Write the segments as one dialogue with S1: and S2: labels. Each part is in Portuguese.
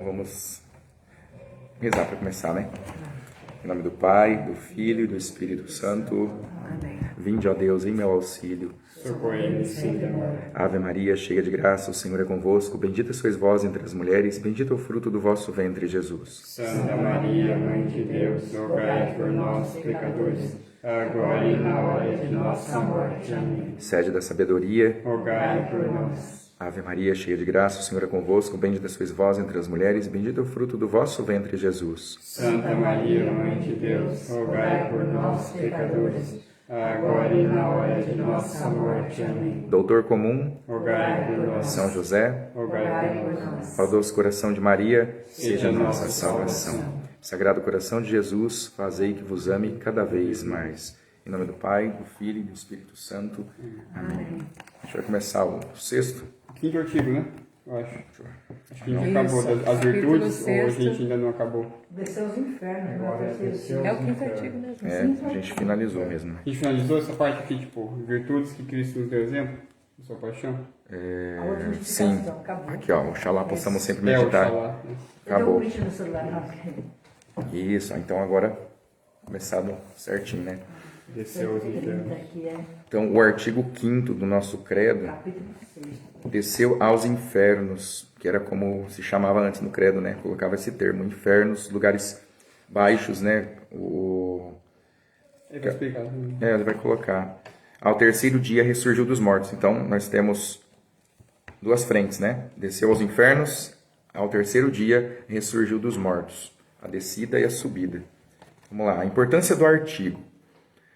S1: Vamos rezar para começar, né? Em nome do Pai, do Filho e do Espírito Santo.
S2: Amém.
S1: Vinde, ó Deus, em meu auxílio.
S3: Socorrei-me, Senhor.
S1: Ave Maria, cheia de graça, o Senhor é convosco. Bendita sois vós entre as mulheres, bendito é o fruto do vosso ventre, Jesus.
S3: Santa Maria, Mãe de Deus, rogai por nós, pecadores, agora e na hora de nossa morte. Amém.
S1: Sede da sabedoria,
S3: Rogai por nós.
S1: Ave Maria, cheia de graça, o Senhor é convosco. Bendita sois vós entre as mulheres, bendito é o fruto do vosso ventre, Jesus.
S3: Santa Maria, Mãe de Deus, rogai por nós, pecadores, agora e na hora de nossa morte. Amém.
S1: Doutor comum,
S3: Rogai por nós.
S1: São José,
S3: Rogai por nós.
S1: ó doce coração de Maria, seja a nossa
S3: nossa
S1: salvação. Sagrado coração de Jesus, fazei que vos ame cada vez mais. Em nome do Pai, do Filho e do Espírito Santo. Amém. A gente vai começar o sexto.
S3: Quinto artigo, né? Eu acho. Acho que a gente
S2: Isso.
S3: acabou das
S2: Capítulo
S3: virtudes, ou a
S2: sexto.
S3: gente ainda não acabou?
S4: Desceu aos infernos,
S3: Agora
S4: né?
S3: desceu.
S2: É o quinto artigo mesmo.
S1: É, a gente finalizou mesmo, né?
S3: A gente finalizou essa parte aqui, tipo, virtudes que Cristo nos deu exemplo, da sua paixão.
S4: A outra
S1: Sim.
S4: notificação, acabou.
S1: Aqui, ó, oxalá possamos sempre
S3: É,
S1: meditar.
S3: Oxalá, né?
S4: Eu
S1: Acabou.
S4: dei um print no celular, não.
S1: Isso, então agora começado certinho, né?
S3: Desceu os infernos.
S4: Aqui é
S1: Então, o artigo 5º do nosso credo,
S4: capítulo 6.
S1: desceu aos infernos, que era como se chamava antes no credo, né? Colocava esse termo, infernos, lugares baixos, né?
S3: Ele vai explicar. Né?
S1: Ele vai colocar. Ao terceiro dia ressurgiu dos mortos. Então, nós temos duas frentes, né? Desceu aos infernos, ao terceiro dia ressurgiu dos mortos. A descida e a subida. Vamos lá. A importância do artigo.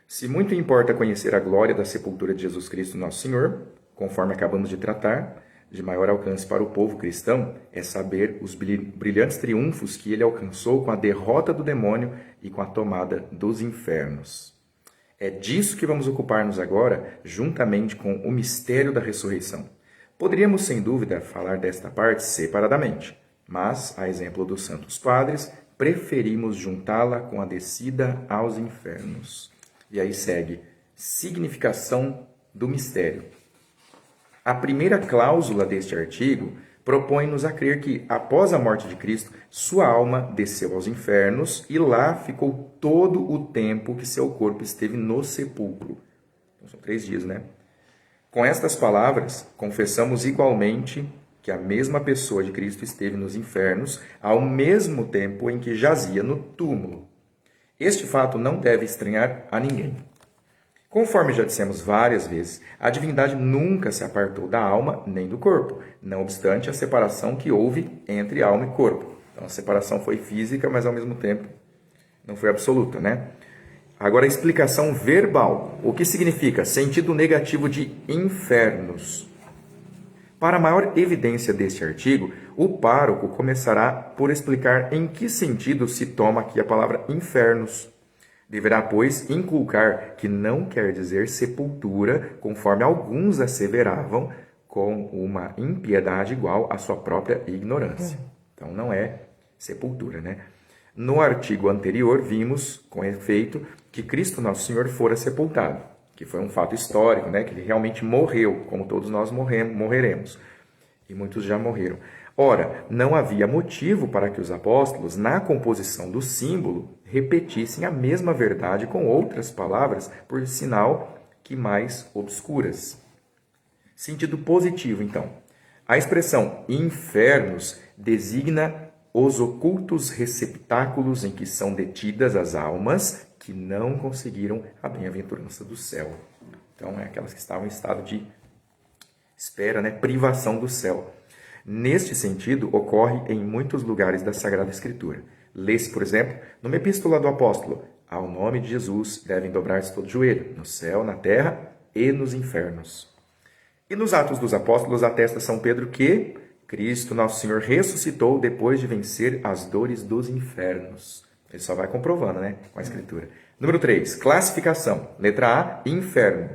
S1: Se muito importa conhecer a glória da sepultura de Jesus Cristo, nosso Senhor, conforme acabamos de tratar, de maior alcance para o povo cristão é saber os brilhantes triunfos que ele alcançou com a derrota do demônio e com a tomada dos infernos. É disso que vamos ocupar-nos agora, juntamente com o mistério da ressurreição. Poderíamos, sem dúvida, falar desta parte separadamente, mas, a exemplo dos santos padres, preferimos juntá-la com a descida aos infernos. E aí segue, significação do mistério. A primeira cláusula deste artigo propõe-nos a crer que, após a morte de Cristo, sua alma desceu aos infernos e lá ficou todo o tempo que seu corpo esteve no sepulcro. Então, são 3 dias, né? Com estas palavras, confessamos igualmente que a mesma pessoa de Cristo esteve nos infernos ao mesmo tempo em que jazia no túmulo. Este fato não deve estranhar a ninguém. Conforme já dissemos várias vezes, a divindade nunca se apartou da alma nem do corpo, não obstante a separação que houve entre alma e corpo. Então a separação foi física, mas ao mesmo tempo não foi absoluta, né? Agora a explicação verbal. O que significa? Sentido negativo de infernos. Para maior evidência deste artigo, o pároco começará por explicar em que sentido se toma aqui a palavra infernos. Deverá, pois, inculcar que não quer dizer sepultura, conforme alguns asseveravam, com uma impiedade igual à sua própria ignorância. Então, não é sepultura, né? No artigo anterior, vimos, com efeito, que Cristo Nosso Senhor fora sepultado, que foi um fato histórico, né? Que ele realmente morreu, como todos nós morreremos. E muitos já morreram. Ora, não havia motivo para que os apóstolos, na composição do símbolo, repetissem a mesma verdade com outras palavras, por sinal que mais obscuras. Sentido positivo, então. A expressão infernos designa os ocultos receptáculos em que são detidas as almas que não conseguiram a bem-aventurança do céu. Então, é aquelas que estavam em estado de espera, né? Privação do céu. Neste sentido, ocorre em muitos lugares da Sagrada Escritura. Lê-se, por exemplo, numa epístola do apóstolo: ao nome de Jesus devem dobrar-se todo joelho, no céu, na terra e nos infernos. E nos Atos dos Apóstolos atesta São Pedro que Cristo, nosso Senhor, ressuscitou depois de vencer as dores dos infernos. Ele só vai comprovando, né, com a Escritura. Número 3, classificação. Letra A, inferno.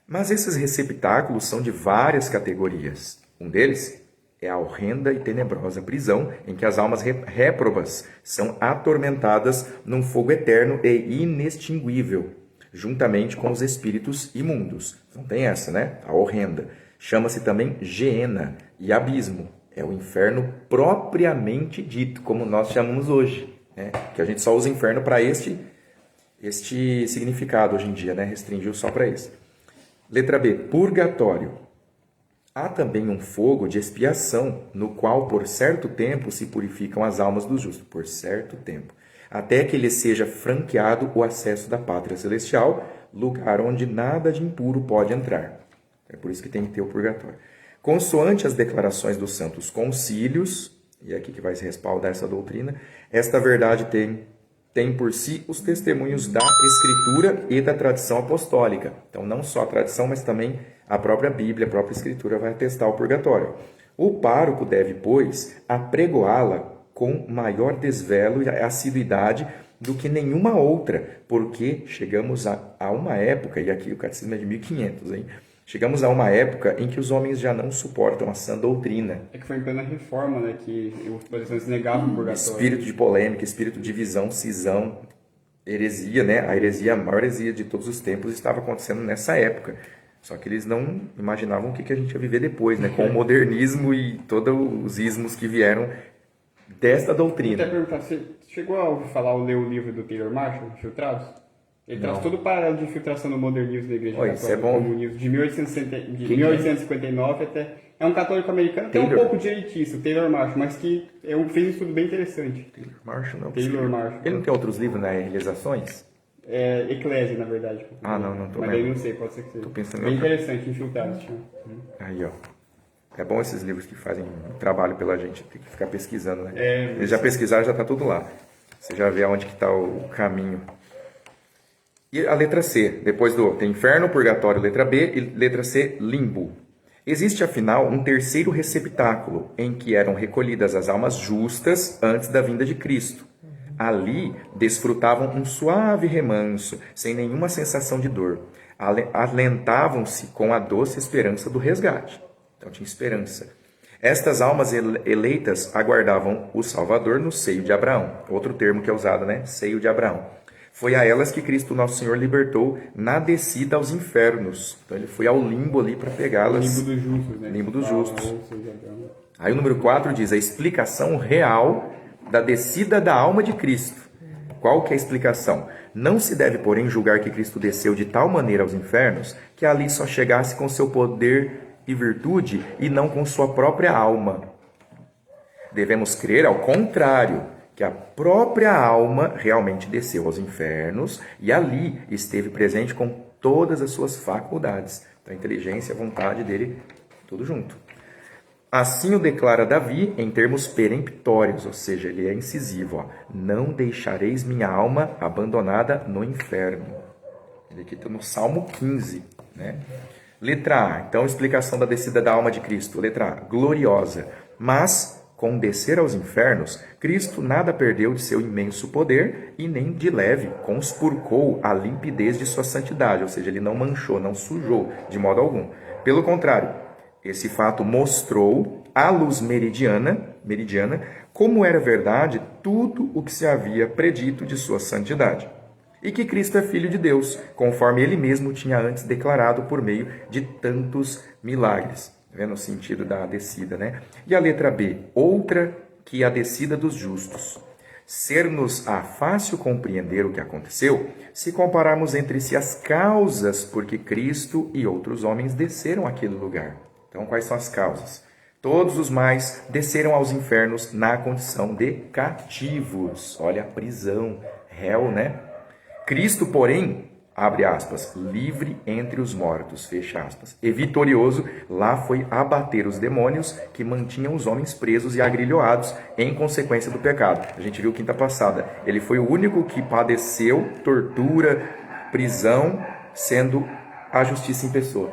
S1: Mas esses receptáculos são de várias categorias. Um deles é a horrenda e tenebrosa prisão em que as almas réprobas são atormentadas num fogo eterno e inextinguível, juntamente com os espíritos imundos. Não tem essa, né? A horrenda. Chama-se também geena e abismo. É o inferno propriamente dito, como nós chamamos hoje, né? Que a gente só usa inferno para este significado hoje em dia, né? Restringiu só para esse. Letra B, purgatório. Há também um fogo de expiação, no qual por certo tempo se purificam as almas dos justos, por certo tempo, até que lhe seja franqueado o acesso da pátria celestial, lugar onde nada de impuro pode entrar. É por isso que tem que ter o purgatório. Consoante as declarações dos santos concílios, e é aqui que vai se respaldar essa doutrina, esta verdade tem por si os testemunhos da Escritura e da tradição apostólica. Então, não só a tradição, mas também a própria Bíblia, a própria Escritura vai atestar o purgatório. O pároco deve, pois, apregoá-la com maior desvelo e assiduidade do que nenhuma outra, porque chegamos a uma época, e aqui o catecismo é de 1500, hein? Chegamos a uma época em que os homens já não suportam a sã doutrina.
S3: É que foi em plena reforma, né, que os protestantes negavam o purgatório.
S1: Espírito de polêmica, espírito de divisão, cisão, heresia, né? A maior heresia de todos os tempos estava acontecendo nessa época. Só que eles não imaginavam o que a gente ia viver depois, né? Com o modernismo e todos os ismos que vieram desta doutrina.
S3: Eu queria perguntar, você chegou a ouvir falar ou ler o livro do Taylor Marshall, Infiltrados? Ele traz todo o paralelo de infiltração do modernismo da Igreja Católica,
S1: isso é bom.
S3: comunismo, de 1859 até... É um católico americano que é um pouco direitista, o Taylor Marshall, mas que fez um estudo bem interessante.
S1: Taylor Marshall não.
S3: Taylor Marshall.
S1: Ele não tem outros livros, né? Realizações?
S3: É Eclésia, na verdade.
S1: Não tô
S3: mas
S1: vendo.
S3: daí não sei, pode ser que seja.
S1: Tô pensando
S3: bem
S1: em outro.
S3: interessante, Infiltrados.
S1: Aí, ó. É bom esses livros que fazem um trabalho pela gente, tem que ficar pesquisando, né? Eles já pesquisaram, já tá tudo lá. Você já vê aonde que tá o caminho. E a letra C, depois tem inferno, purgatório, letra B, e letra C, limbo. Existe, afinal, um terceiro receptáculo, em que eram recolhidas as almas justas antes da vinda de Cristo. Ali desfrutavam um suave remanso, sem nenhuma sensação de dor. Alentavam-se com a doce esperança do resgate. Então tinha esperança. Estas almas eleitas aguardavam o Salvador no seio de Abraão. Outro termo que é usado, né? Seio de Abraão. Foi a elas que Cristo Nosso Senhor libertou na descida aos infernos. Então ele foi ao limbo ali para pegá-las.
S3: Limbo dos justos, né?
S1: Limbo dos justos. Aí o número 4 diz a explicação real da descida da alma de Cristo. Qual que é a explicação? Não se deve, porém, julgar que Cristo desceu de tal maneira aos infernos que ali só chegasse com seu poder e virtude e não com sua própria alma. Devemos crer, ao contrário, que a própria alma realmente desceu aos infernos e ali esteve presente com todas as suas faculdades. Então, a inteligência e a vontade dele, tudo junto. Assim o declara Davi em termos peremptórios, ou seja, ele é incisivo. Ó, não deixareis minha alma abandonada no inferno. Ele aqui está no Salmo 15. Né? Letra A, então, explicação da descida da alma de Cristo. Letra A, gloriosa. Mas, com descer aos infernos, Cristo nada perdeu de seu imenso poder e nem de leve conspurcou a limpidez de sua santidade, ou seja, ele não manchou, não sujou de modo algum. Pelo contrário, esse fato mostrou à luz meridiana como era verdade tudo o que se havia predito de sua santidade. E que Cristo é Filho de Deus, conforme ele mesmo tinha antes declarado por meio de tantos milagres. Vendo o sentido da descida, né? E a letra B, outra que a descida dos justos. Ser-nos-á fácil compreender o que aconteceu se compararmos entre si as causas por que Cristo e outros homens desceram àquele lugar. Então, quais são as causas? Todos os mais desceram aos infernos na condição de cativos. Olha, a prisão, réu, né? Cristo, porém, abre aspas, livre entre os mortos, fecha aspas. E vitorioso, lá foi abater os demônios que mantinham os homens presos e agrilhoados em consequência do pecado. A gente viu quinta passada. Ele foi o único que padeceu tortura, prisão, sendo a justiça em pessoa.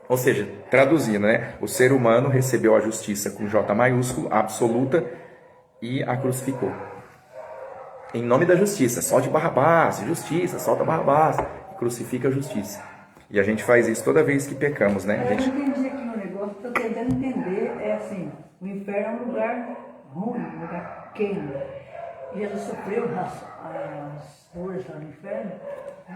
S1: Ou seja, traduzindo, né? O ser humano recebeu a justiça com J maiúsculo, absoluta, e a crucificou. Em nome da justiça, solte Barrabás, justiça, solta Barrabás, crucifica a justiça. E a gente faz isso toda vez que pecamos, né?
S4: Eu entendi aqui no negócio, estou tentando entender, é assim, o inferno é um lugar ruim, um lugar pequeno. Jesus sofreu as dores lá no inferno,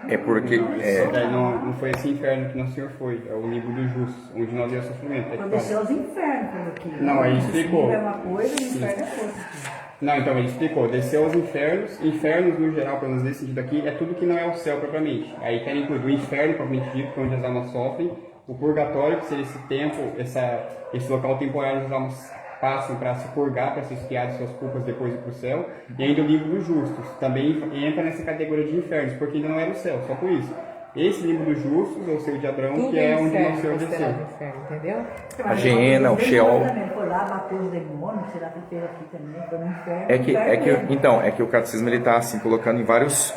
S1: É porque...
S3: Isso daí não foi esse inferno que nosso Senhor foi, é o limbo dos justos, onde não havia sofrimento.
S4: Quando desceu aos infernos, falou aqui.
S3: Não, aí explicou.
S4: É uma coisa, o inferno é outra.
S3: Não, então ele explicou, desceu aos infernos, infernos no geral, pelo menos nesse sentido aqui, é tudo que não é o céu propriamente. Aí quer incluir o inferno propriamente dito, que é onde as almas sofrem, o purgatório, que seria esse tempo, esse local temporário onde as almas passam para se purgar, para se expiar de suas culpas depois ir para o céu, e ainda o livro dos justos, também entra nessa categoria de infernos, porque ainda não era o céu, só por isso. Esse livro dos justos, ou seja, de Abrão,
S2: Tudo
S3: que é onde
S2: inferno,
S3: nosso Senhor
S2: considerado
S3: desceu.
S2: inferno, entendeu?
S1: A Geena, o Sheol.
S4: Ele foi lá, bateu os demônios, será que fez aqui também? Foi no inferno.
S1: Então, é que o catecismo ele está assim, colocando em vários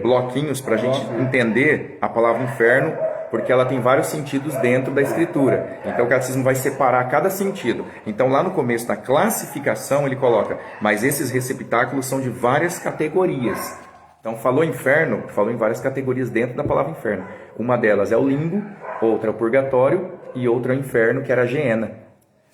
S1: bloquinhos para a gente entender a palavra inferno, porque ela tem vários sentidos dentro da escritura. Então o catecismo vai separar cada sentido. Então lá no começo, na classificação, ele coloca, mas esses receptáculos são de várias categorias. Então falou inferno, falou em várias categorias dentro da palavra inferno. Uma delas é o limbo, outra é o purgatório e outra é o inferno, que era a Geena.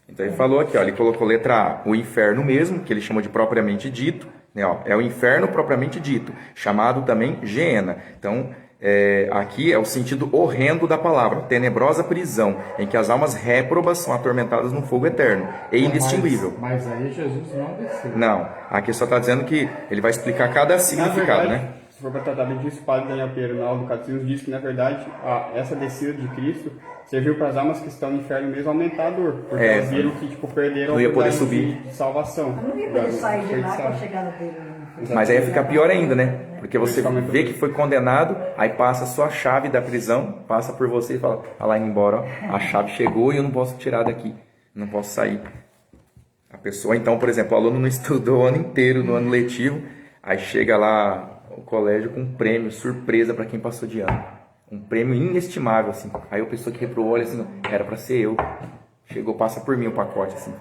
S1: Então ele falou aqui, ó, ele colocou letra A, o inferno mesmo, que ele chamou de propriamente dito, né, ó, é o inferno propriamente dito, chamado também Geena. Então aqui é o sentido horrendo da palavra, tenebrosa prisão, em que as almas réprobas são atormentadas no fogo eterno, é indistinguível.
S5: Mas aí Jesus não desceu.
S1: Não, aqui só está dizendo que ele vai explicar cada significado,
S3: verdade,
S1: né?
S3: Se for para tratar bem disso, o padre Daniel Pereira, na aula do Catecismo, diz que, na verdade, essa descida de Cristo serviu para as almas que estão no inferno mesmo aumentar a dor, porque elas viram que perderam
S1: não ia
S3: a
S1: poder
S3: oportunidade
S1: subir.
S3: de salvação.
S4: Não ia poder sair de lá com a chegada dele.
S1: Mas aí ia ficar pior ainda, né? Porque você vê que foi condenado, aí passa só a chave da prisão, passa por você e fala, vai lá indo embora, ó, a chave chegou e eu não posso tirar daqui, não posso sair. A pessoa, então, por exemplo, o aluno não estudou o ano inteiro, no ano letivo, aí chega lá o colégio com um prêmio, surpresa para quem passou de ano. Um prêmio inestimável, assim. Aí a pessoa que reprovou, olha assim, era para ser eu. Chegou, passa por mim o pacote, assim.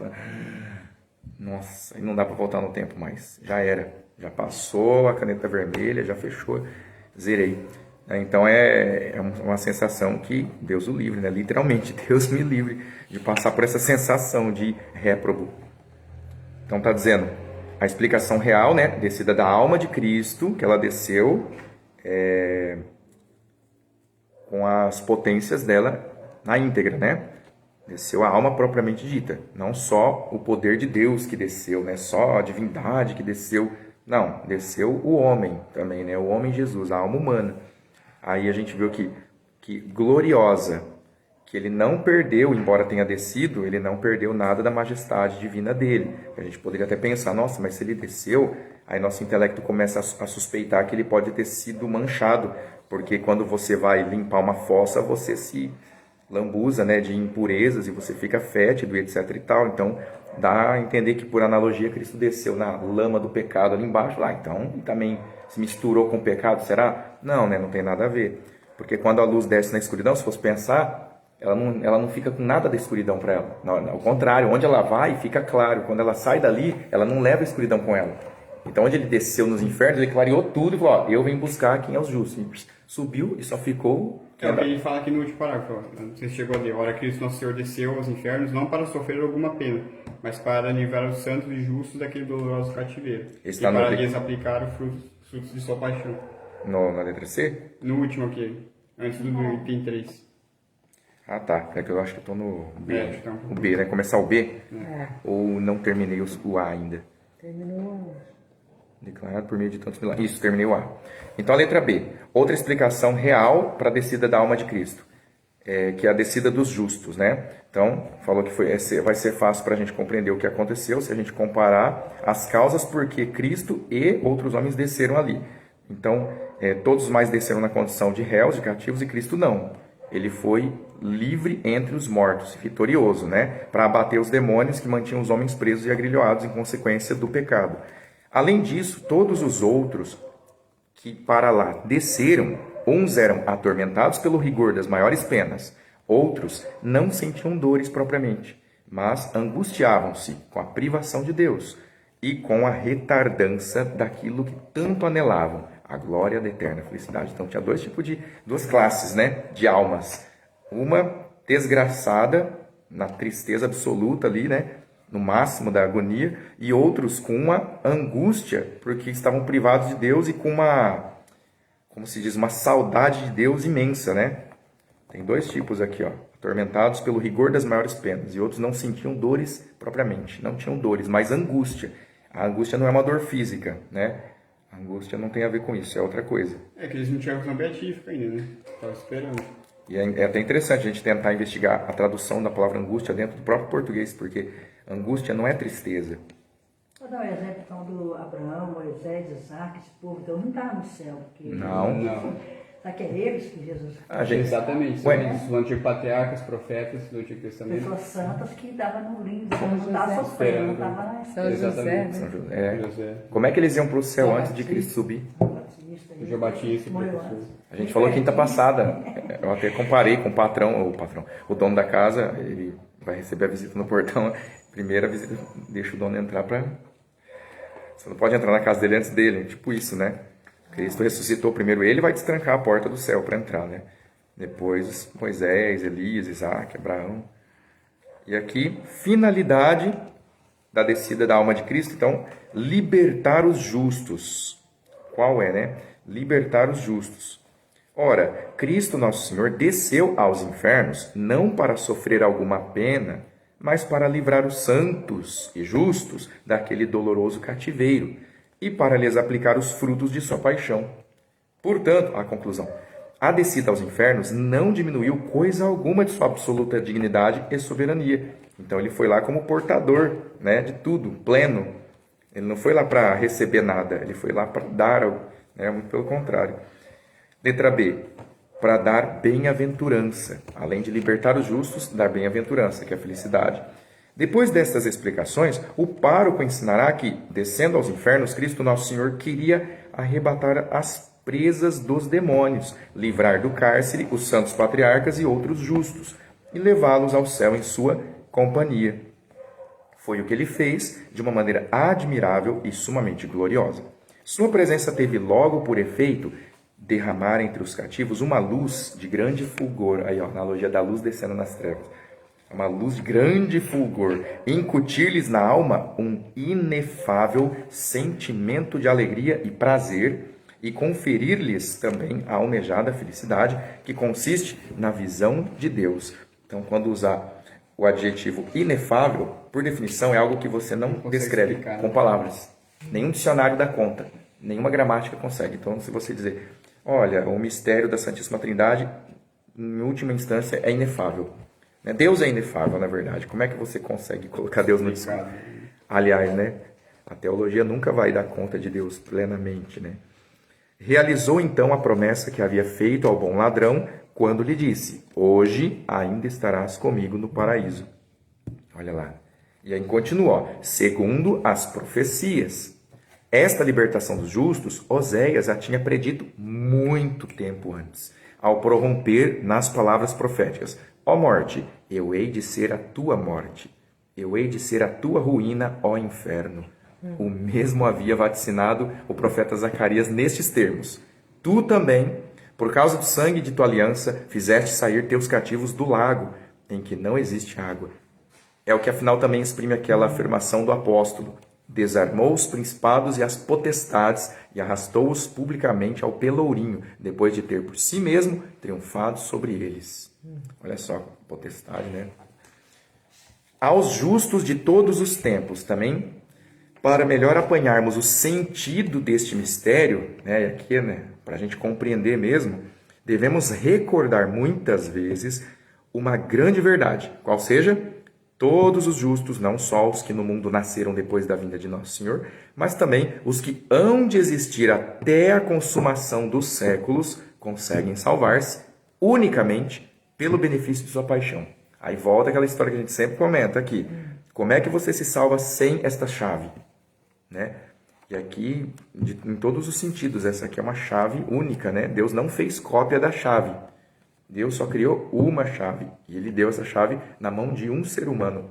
S1: Nossa, aí não dá para voltar no tempo mais. Já era. Já passou a caneta vermelha, já fechou, zerei. Então é uma sensação que Deus o livre, né? Literalmente, Deus me livre de passar por essa sensação de réprobo. Então está dizendo a explicação real, né? Descida da alma de Cristo, que ela desceu com as potências dela na íntegra, né? Desceu a alma propriamente dita, não só o poder de Deus que desceu, né? Só a divindade que desceu. Não, desceu o homem também, né? O homem Jesus, a alma humana. Aí a gente viu que gloriosa, que ele não perdeu, embora tenha descido, ele não perdeu nada da majestade divina dele. A gente poderia até pensar, nossa, mas se ele desceu, aí nosso intelecto começa a suspeitar que ele pode ter sido manchado, porque quando você vai limpar uma fossa, você se lambuza, né, de impurezas e você fica fétido, etc e tal. Então dá a entender que, por analogia, Cristo desceu na lama do pecado ali embaixo, lá, então também se misturou com o pecado, será? Não, né? Não tem nada a ver. Porque quando a luz desce na escuridão, se fosse pensar, ela não fica com nada da escuridão para ela. Não, ao contrário, onde ela vai, fica claro. Quando ela sai dali, ela não leva a escuridão com ela. Então, onde ele desceu nos infernos, ele clareou tudo e falou, ó, eu venho buscar quem é os justos. E subiu e só ficou...
S3: É o que ele fala aqui no último parágrafo, ó. Não sei se chegou a ler. Ora, Cristo Nosso Senhor desceu aos infernos, não para sofrer alguma pena, mas para livrar os santos e justos daquele doloroso cativeiro. E para lhes aplicar os frutos de sua paixão.
S1: Na letra C?
S3: No último aqui, antes do item 3.
S1: Ah, tá. É que eu acho que eu tô no B.
S3: Então.
S1: O B, né? Começar o B? Ou não terminei o A ainda?
S2: Terminou.
S1: Declarado por meio de tantos milagres. Isso, terminei o A. Então a letra B. Outra explicação real para a descida da alma de Cristo. Que é a descida dos justos, né? Então, falou que vai ser fácil para a gente compreender o que aconteceu se a gente comparar as causas por que Cristo e outros homens desceram ali. Então, todos os mais desceram na condição de réus, de cativos, e Cristo não. Ele foi livre entre os mortos, vitorioso, né? Para abater os demônios que mantinham os homens presos e agrilhoados em consequência do pecado. Além disso, todos os outros que para lá desceram, uns eram atormentados pelo rigor das maiores penas, outros não sentiam dores propriamente, mas angustiavam-se com a privação de Deus e com a retardança daquilo que tanto anelavam, a glória da eterna felicidade. Então tinha duas classes, né, de almas. Uma desgraçada, na tristeza absoluta ali, né, no máximo da agonia, e outros com uma angústia, porque estavam privados de Deus e com como se diz, uma saudade de Deus imensa, né? Tem dois tipos aqui, ó. Atormentados pelo rigor das maiores penas, e outros não sentiam dores propriamente, não tinham dores, mas angústia. A angústia não é uma dor física, né? A angústia não tem a ver com isso, é outra coisa.
S3: É que eles não tinham a visão beatífica ainda, né? Tava esperando.
S1: E é até interessante a gente tentar investigar a tradução da palavra angústia dentro do próprio português, porque angústia não é tristeza.
S4: Vou dar um exemplo então do Abraão, Moisés, Isaac, esse povo, então não está no céu. Porque
S3: Não.
S4: Será que é eles que Jesus...
S3: Exatamente. São
S1: Ué.
S3: os antigos patriarcas, profetas do Antigo Testamento.
S4: Pessoas santas que estavam no limbo,
S2: São
S4: não estava
S2: José.
S4: sofrendo, não
S3: Esperando.
S4: estava na
S2: São José,
S3: Exatamente.
S1: São
S2: né?
S1: José. É.
S3: José.
S1: Como é que eles iam para o céu
S4: João
S1: antes de
S4: Batista.
S1: Cristo subir?
S3: O João Batista,
S4: morreu
S3: professor.
S4: antes.
S1: A gente falou quinta passada, eu até comparei com o dono da casa, ele vai receber a visita no portão, primeira visita, deixa o dono entrar para... Você não pode entrar na casa dele antes dele, tipo isso, né? Cristo ressuscitou primeiro ele, vai destrancar a porta do céu para entrar, né? Depois Moisés, Elias, Isaac, Abraão. E aqui, finalidade da descida da alma de Cristo, então, libertar os justos. Qual é, né? Libertar os justos. Ora, Cristo Nosso Senhor desceu aos infernos não para sofrer alguma pena, mas para livrar os santos e justos daquele doloroso cativeiro e para lhes aplicar os frutos de sua paixão. Portanto, a conclusão, a descida aos infernos não diminuiu coisa alguma de sua absoluta dignidade e soberania. Então ele foi lá como portador, né, de tudo, pleno. Ele não foi lá para receber nada, ele foi lá para dar algo, né, muito pelo contrário. Letra B, para dar bem-aventurança. Além de libertar os justos, dar bem-aventurança, que é a felicidade. Depois destas explicações, o pároco ensinará que, descendo aos infernos, Cristo Nosso Senhor queria arrebatar as presas dos demônios, livrar do cárcere os santos patriarcas e outros justos, e levá-los ao céu em sua companhia. Foi o que ele fez de uma maneira admirável e sumamente gloriosa. Sua presença teve logo por efeito derramar entre os cativos uma luz de grande fulgor. Aí, ó, a analogia da luz descendo nas trevas. Uma luz de grande fulgor. Incutir-lhes na alma um inefável sentimento de alegria e prazer e conferir-lhes também a almejada felicidade que consiste na visão de Deus. Então, quando usar o adjetivo inefável, por definição, é algo que você não descreve
S3: explicar, né?
S1: com palavras. Nenhum dicionário dá conta. Nenhuma gramática consegue. Então, se você dizer, olha, o mistério da Santíssima Trindade, em última instância, é inefável. Deus é inefável, na verdade. Como é que você consegue colocar Deus no dicionário? Aliás, né? A teologia nunca vai dar conta de Deus plenamente, né? Realizou então a promessa que havia feito ao bom ladrão quando lhe disse, hoje ainda estarás comigo no paraíso. Olha lá. E aí continua, segundo as profecias. Esta libertação dos justos, Oséias a tinha predito muito tempo antes, ao prorromper nas palavras proféticas, ó morte, eu hei de ser a tua morte, eu hei de ser a tua ruína, ó inferno. O mesmo havia vaticinado o profeta Zacarias nestes termos. Tu também, por causa do sangue de tua aliança, fizeste sair teus cativos do lago, em que não existe água. É o que afinal também exprime aquela afirmação do apóstolo. Desarmou os principados e as potestades e arrastou-os publicamente ao pelourinho, depois de ter por si mesmo triunfado sobre eles. Olha só, potestade, né? Aos justos de todos os tempos também, para melhor apanharmos o sentido deste mistério, né, aqui, né, para a gente compreender mesmo, devemos recordar muitas vezes uma grande verdade, qual seja, todos os justos, não só os que no mundo nasceram depois da vinda de Nosso Senhor, mas também os que hão de existir até a consumação dos séculos, conseguem salvar-se unicamente pelo benefício de sua paixão. Aí volta aquela história que a gente sempre comenta aqui. Como é que você se salva sem esta chave? Né? E aqui, em todos os sentidos, essa aqui é uma chave única, né? Deus não fez cópia da chave. Deus só criou uma chave. E ele deu essa chave na mão de um ser humano,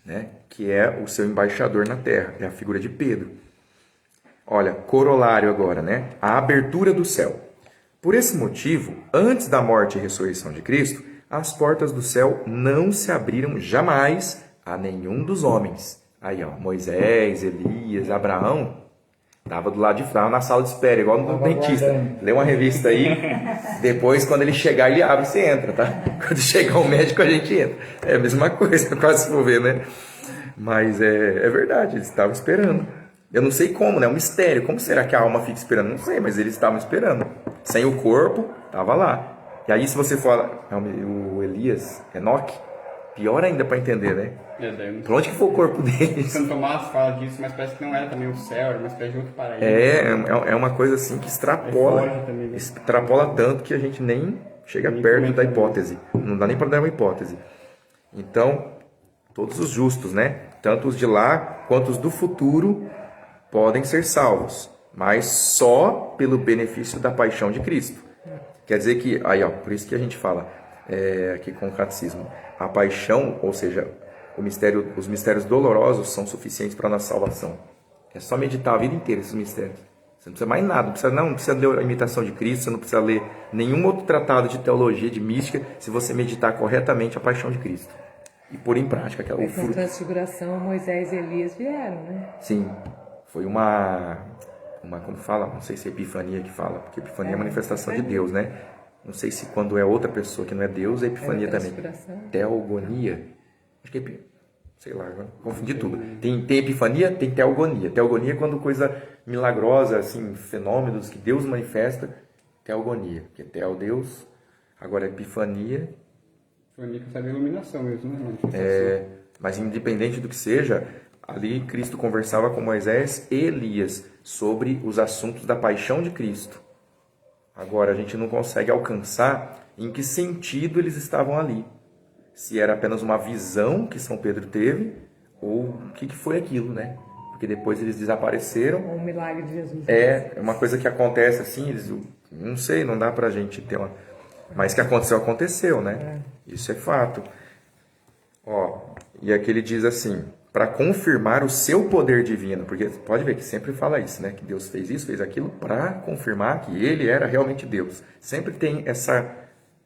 S1: né? Que é o seu embaixador na terra. É a figura de Pedro. Olha, corolário agora, né? A abertura do céu. Por esse motivo, antes da morte e ressurreição de Cristo, as portas do céu não se abriram jamais a nenhum dos homens. Aí, ó, Moisés, Elias, Abraão, Tava do lado de fora, na sala de espera, igual no
S5: Tava
S1: dentista.
S5: aguardando.
S1: Lê uma revista aí, depois quando ele chegar, ele abre e você entra, tá? Quando chegar o médico, a gente entra. É a mesma coisa, quase se for ver, né? Mas é verdade, eles estavam esperando. Eu não sei como, né? É um mistério. Como será que a alma fica esperando? Não sei, mas eles estavam esperando. Sem o corpo, tava lá. E aí, se você for o Elias, Enoque, pior ainda para entender, né? Pra onde que foi o corpo deles?
S3: Santo Tomás fala disso, mas parece que não era também o céu, era uma espécie de outro paraíso.
S1: É uma coisa assim que extrapola.
S3: Foge também, né?
S1: Extrapola tanto que a gente nem chega
S3: Nem
S1: perto
S3: comenta
S1: da
S3: mesmo.
S1: hipótese. Não dá nem para dar uma hipótese. Então, todos os justos, né? Tanto os de lá quanto os do futuro podem ser salvos, mas só pelo benefício da paixão de Cristo. Quer dizer que, aí ó, por isso que a gente fala aqui com o catecismo, a paixão, ou seja, os mistérios dolorosos são suficientes para a nossa salvação. É só meditar a vida inteira esses mistérios. Você não precisa mais nada, não precisa ler a imitação de Cristo, você não precisa ler nenhum outro tratado de teologia, de mística, se você meditar corretamente a paixão de Cristo. E pôr em prática aquela, o
S2: Com a
S1: fruto.
S2: transfiguração, Moisés e Elias vieram, né?
S1: Sim, foi uma como fala, não sei se é epifania que fala, porque epifania é manifestação de Deus, né? Não sei se quando é outra pessoa que não é Deus, é epifania também. Teogonia. Acho que é, sei lá, agora confundi tudo. Tem epifania, tem teogonia. Teogonia é quando coisa milagrosa, assim, fenômenos que Deus manifesta, teogonia, que é teo Deus. Agora epifania,
S3: Foi meio que sabe a iluminação mesmo, né? Manifestação.
S1: mas independente do que seja, ali Cristo conversava com Moisés e Elias sobre os assuntos da paixão de Cristo. Agora, a gente não consegue alcançar em que sentido eles estavam ali. Se era apenas uma visão que São Pedro teve, ou o que foi aquilo, né? Porque depois eles desapareceram.
S2: Um milagre de Jesus.
S1: É uma coisa que acontece assim, eles, não sei, não dá pra gente ter uma... Mas que aconteceu, aconteceu, né? Isso é fato. Ó, e aqui ele diz assim, para confirmar o seu poder divino, porque pode ver que sempre fala isso, né? Que Deus fez isso, fez aquilo, para confirmar que ele era realmente Deus. Sempre tem essa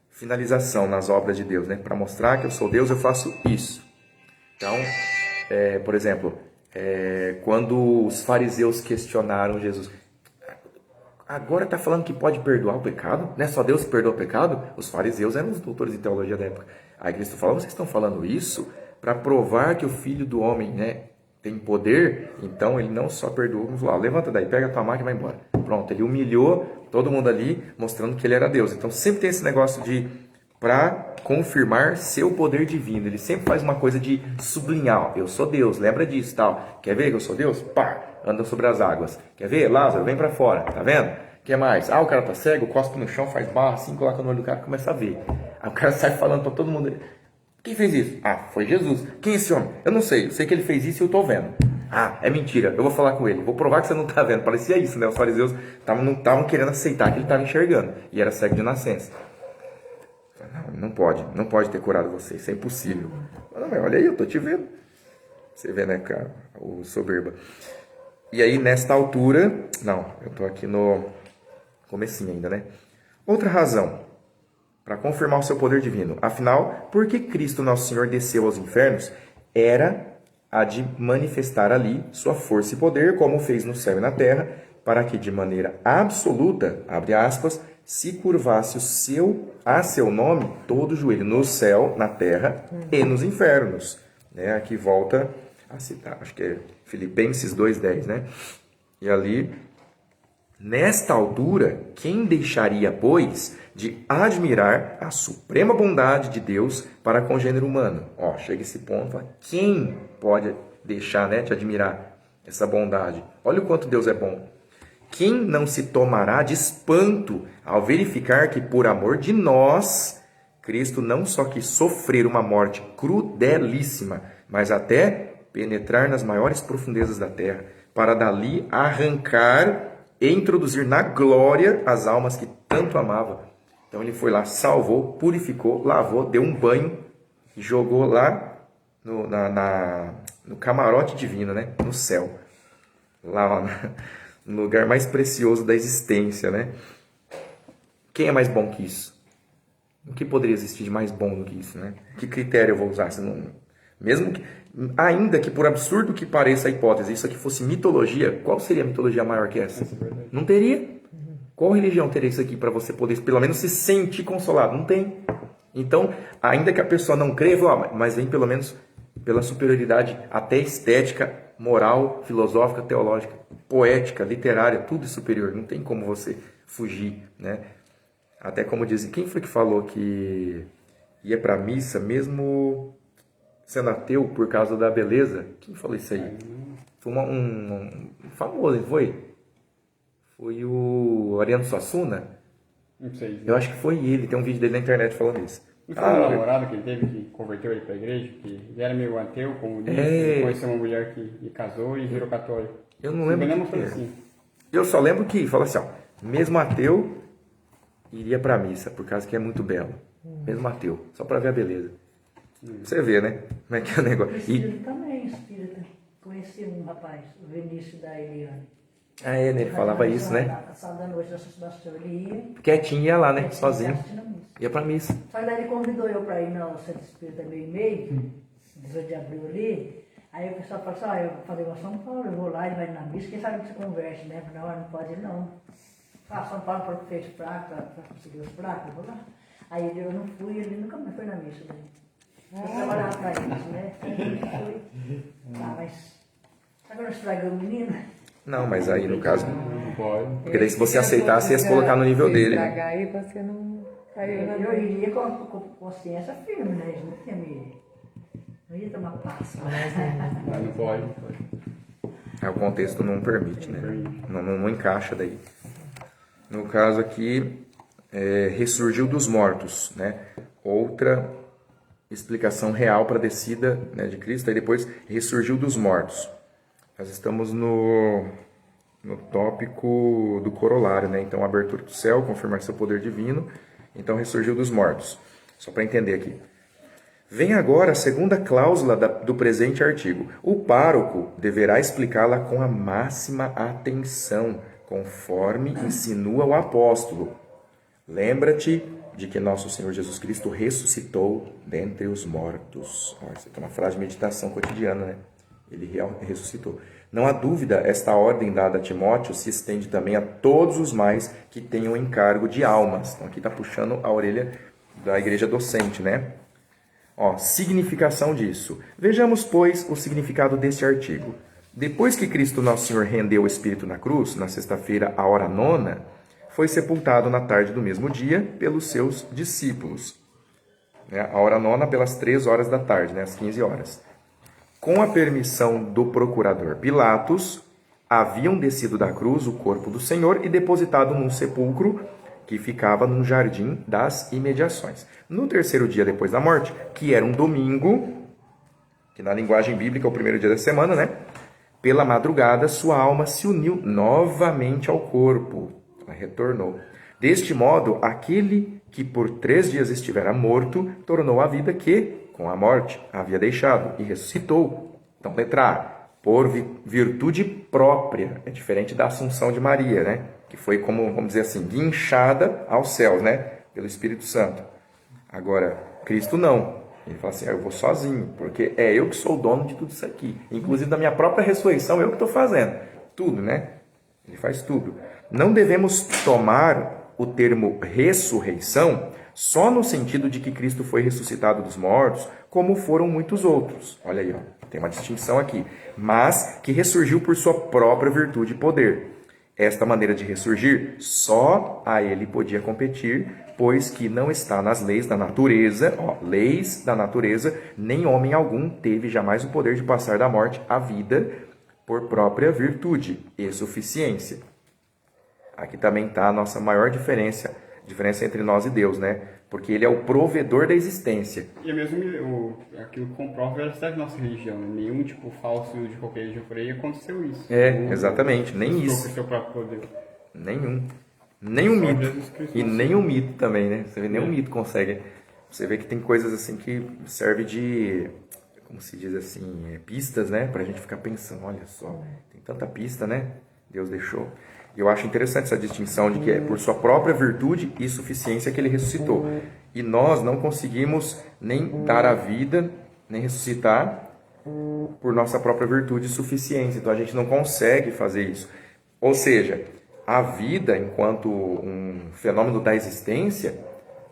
S1: finalização nas obras de Deus, né? Para mostrar que eu sou Deus, eu faço isso. Então, por exemplo, quando os fariseus questionaram Jesus, agora está falando que pode perdoar o pecado? Não é só Deus que perdoa o pecado? Os fariseus eram os doutores de teologia da época. Aí Cristo falou, vocês estão falando isso para provar que o Filho do Homem, né, tem poder? Então ele não só perdoou, vamos lá, levanta daí, pega a tua máquina e vai embora. Pronto, ele humilhou todo mundo ali, mostrando que ele era Deus. Então sempre tem esse negócio de, para confirmar seu poder divino. Ele sempre faz uma coisa de sublinhar, ó, eu sou Deus, lembra disso, tal. Quer ver que eu sou Deus? Pá, anda sobre as águas. Quer ver? Lázaro, vem para fora, tá vendo? Quer mais? Ah, o cara tá cego, cospe no chão, faz barra assim, coloca no olho do cara e começa a ver. Aí o cara sai falando para todo mundo. Quem fez isso? Ah, foi Jesus. Quem é esse homem? Eu não sei, eu sei que ele fez isso e eu tô vendo. Ah, é mentira, eu vou falar com ele, vou provar que você não tá vendo. Parecia isso, né? Os fariseus não estavam querendo aceitar que ele estava enxergando. E era cego de nascença. Não pode ter curado você, isso é impossível. Não, mas olha aí, eu tô te vendo. Você vê, né, cara, o soberba. E aí, nesta altura, não, eu tô aqui no comecinho ainda, né? Outra razão para confirmar o seu poder divino. Afinal, por que Cristo Nosso Senhor desceu aos infernos? Era a de manifestar ali sua força e poder, como fez no céu e na terra, para que de maneira absoluta, abre aspas, se curvasse a seu nome todo o joelho no céu, na terra e nos infernos. Né? Aqui volta a citar, acho que é Filipenses 2,10, né? E ali, nesta altura, quem deixaria, pois, de admirar a suprema bondade de Deus para com o gênero humano? Ó, chega esse ponto, quem pode deixar, né, de admirar essa bondade? Olha o quanto Deus é bom. Quem não se tomará de espanto ao verificar que, por amor de nós, Cristo não só quis sofrer uma morte crudelíssima, mas até penetrar nas maiores profundezas da terra, para dali arrancar e introduzir na glória as almas que tanto amava. Então ele foi lá, salvou, purificou, lavou, deu um banho e jogou lá no camarote divino, né? No céu. Lá no lugar mais precioso da existência, né? Quem é mais bom que isso? O que poderia existir de mais bom do que isso, né? Que critério eu vou usar? Mesmo que, ainda que por absurdo que pareça a hipótese, isso aqui fosse mitologia, qual seria a mitologia maior que essa? Não teria. Qual religião teria isso aqui para você poder, pelo menos, se sentir consolado? Não tem. Então, ainda que a pessoa não crê, mas vem pelo menos pela superioridade até estética, moral, filosófica, teológica, poética, literária, tudo superior. Não tem como você fugir, né? Até como dizem, quem foi que falou que ia para a missa mesmo sendo ateu por causa da beleza? Quem falou isso aí? Foi um famoso, não foi? Foi o Ariano Suassuna?
S3: Não sei.
S1: Eu acho que foi ele, tem um vídeo dele na internet falando isso.
S3: Não foi um namorado que ele teve que converteu ele para a igreja, que ele era meio ateu, comunista, conheceu uma mulher que casou e virou católico.
S1: Eu não lembro.
S3: Não foi assim.
S1: Eu só lembro que fala assim, ó, mesmo ateu iria pra missa, por causa que é muito belo. Mesmo ateu, só pra ver a beleza. Você vê, né? Como é que é o negócio.
S4: Espírito também, espírita. Conheci um rapaz, o Vinícius da Eliane.
S1: Ah, é, né? Ele falava isso, né?
S4: Sábado da noite, ele ia.
S1: Quietinho ia lá, né? Sozinho.
S4: assistindo a missa.
S1: Ia pra missa.
S4: Só que daí ele convidou eu para ir no Centro Espírita meio e meio, 18 de abril ali. Aí o pessoal falou assim, eu falei, São Paulo, eu vou lá, ele vai na missa, quem sabe que se converte, né? Não, não pode ir não. São Paulo porque fez placa, para conseguir os placas, eu vou lá. Aí eu não fui, ele nunca mais foi na missa. Né? Eu trabalhava para eles, né? Aí eu fui. Mas sabe quando estragou o menino?
S1: Não, mas aí no caso.
S3: Não pode.
S1: Porque daí se você aceitasse, ia se colocar no nível dele. Né?
S2: Estragar e você não caiu na
S4: Eu iria com consciência firme, né? Eles não tinham me. Não ia tomar passo.
S3: Mas não pode.
S1: O contexto não permite, né? Não encaixa daí. No caso aqui, ressurgiu dos mortos, né? Outra explicação real para a descida, né, de Cristo, aí depois ressurgiu dos mortos. Nós estamos no tópico do corolário, né? Então, abertura do céu, confirmar seu poder divino, então ressurgiu dos mortos. Só para entender aqui. Vem agora a segunda cláusula do presente artigo. O pároco deverá explicá-la com a máxima atenção, conforme insinua o apóstolo. Lembra-te de que nosso Senhor Jesus Cristo ressuscitou dentre os mortos. Isso aqui é uma frase de meditação cotidiana, né? Ele ressuscitou. Não há dúvida, esta ordem dada a Timóteo se estende também a todos os mais que tenham encargo de almas. Então aqui está puxando a orelha da igreja docente, né? Significação disso. Vejamos, pois, o significado deste artigo. Depois que Cristo Nosso Senhor rendeu o Espírito na cruz, na sexta-feira, à hora 9ª, foi sepultado na tarde do mesmo dia pelos seus discípulos. A hora 9ª pelas 3 horas da tarde, às 15 horas. Com a permissão do procurador Pilatos, haviam descido da cruz o corpo do Senhor e depositado num sepulcro que ficava num jardim das imediações. No terceiro dia depois da morte, que era um domingo, que na linguagem bíblica é o primeiro dia da semana, né? Pela madrugada, sua alma se uniu novamente ao corpo. Ela retornou. Deste modo, aquele que por 3 dias estivera morto, tornou a vida que, com a morte, havia deixado e ressuscitou. Então, letra A, por virtude própria. É diferente da Assunção de Maria, né? Que foi como, vamos dizer assim, guinchada aos céus, né? Pelo Espírito Santo. Agora, Cristo não. Ele fala assim, eu vou sozinho, porque é eu que sou o dono de tudo isso aqui. Inclusive da minha própria ressurreição, eu que estou fazendo. Tudo, né? Ele faz tudo. Não devemos tomar o termo ressurreição só no sentido de que Cristo foi ressuscitado dos mortos, como foram muitos outros. Olha aí, tem uma distinção aqui. Mas que ressurgiu por sua própria virtude e poder. Esta maneira de ressurgir, só a ele podia competir, pois que não está nas leis da natureza, leis da natureza, nem homem algum teve jamais o poder de passar da morte à vida por própria virtude e suficiência. Aqui também está a nossa maior diferença entre nós e Deus, né? Porque Ele é o provedor da existência.
S3: E é mesmo aquilo que comprova a veracidade da nossa religião. Né? Nenhum falso de qualquer religião por aí aconteceu isso.
S1: Exatamente. Nem isso.
S3: Seu próprio poder.
S1: Nenhum. Nem um mito. E nem um mito também, né? Você vê, nem um mito consegue. Você vê que tem coisas assim que serve de, como se diz assim, pistas, né? Pra gente ficar pensando, olha só, tem tanta pista, né? Deus deixou. E eu acho interessante essa distinção de que é por sua própria virtude e suficiência que ele ressuscitou. E nós não conseguimos nem dar a vida, nem ressuscitar por nossa própria virtude e suficiência. Então a gente não consegue fazer isso. Ou seja, a vida, enquanto um fenômeno da existência,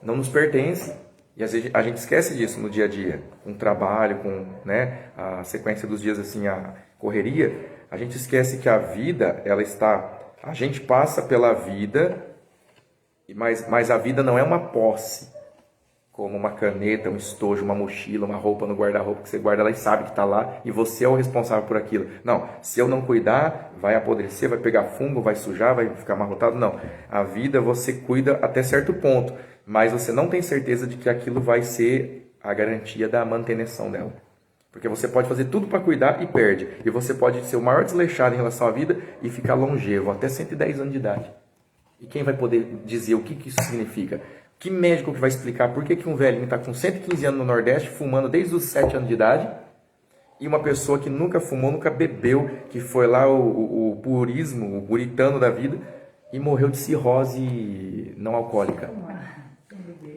S1: não nos pertence. E às vezes a gente esquece disso no dia a dia, com o trabalho, com, né, a sequência dos dias, assim, a correria. A gente esquece que a vida, ela está... A gente passa pela vida, mas a vida não é uma posse, como uma caneta, um estojo, uma mochila, uma roupa no guarda-roupa que você guarda lá e sabe que está lá e você é o responsável por aquilo. Não, se eu não cuidar, vai apodrecer, vai pegar fungo, vai sujar, vai ficar amarrotado. Não, a vida você cuida até certo ponto, mas você não tem certeza de que aquilo vai ser a garantia da manutenção dela. Porque você pode fazer tudo para cuidar e perde. E você pode ser o maior desleixado em relação à vida e ficar longevo, até 110 anos de idade. E quem vai poder dizer o que isso significa? Que médico que vai explicar por que um velhinho está com 115 anos no Nordeste, fumando desde os 7 anos de idade, e uma pessoa que nunca fumou, nunca bebeu, que foi lá o purismo, o puritano da vida, e morreu de cirrose não alcoólica?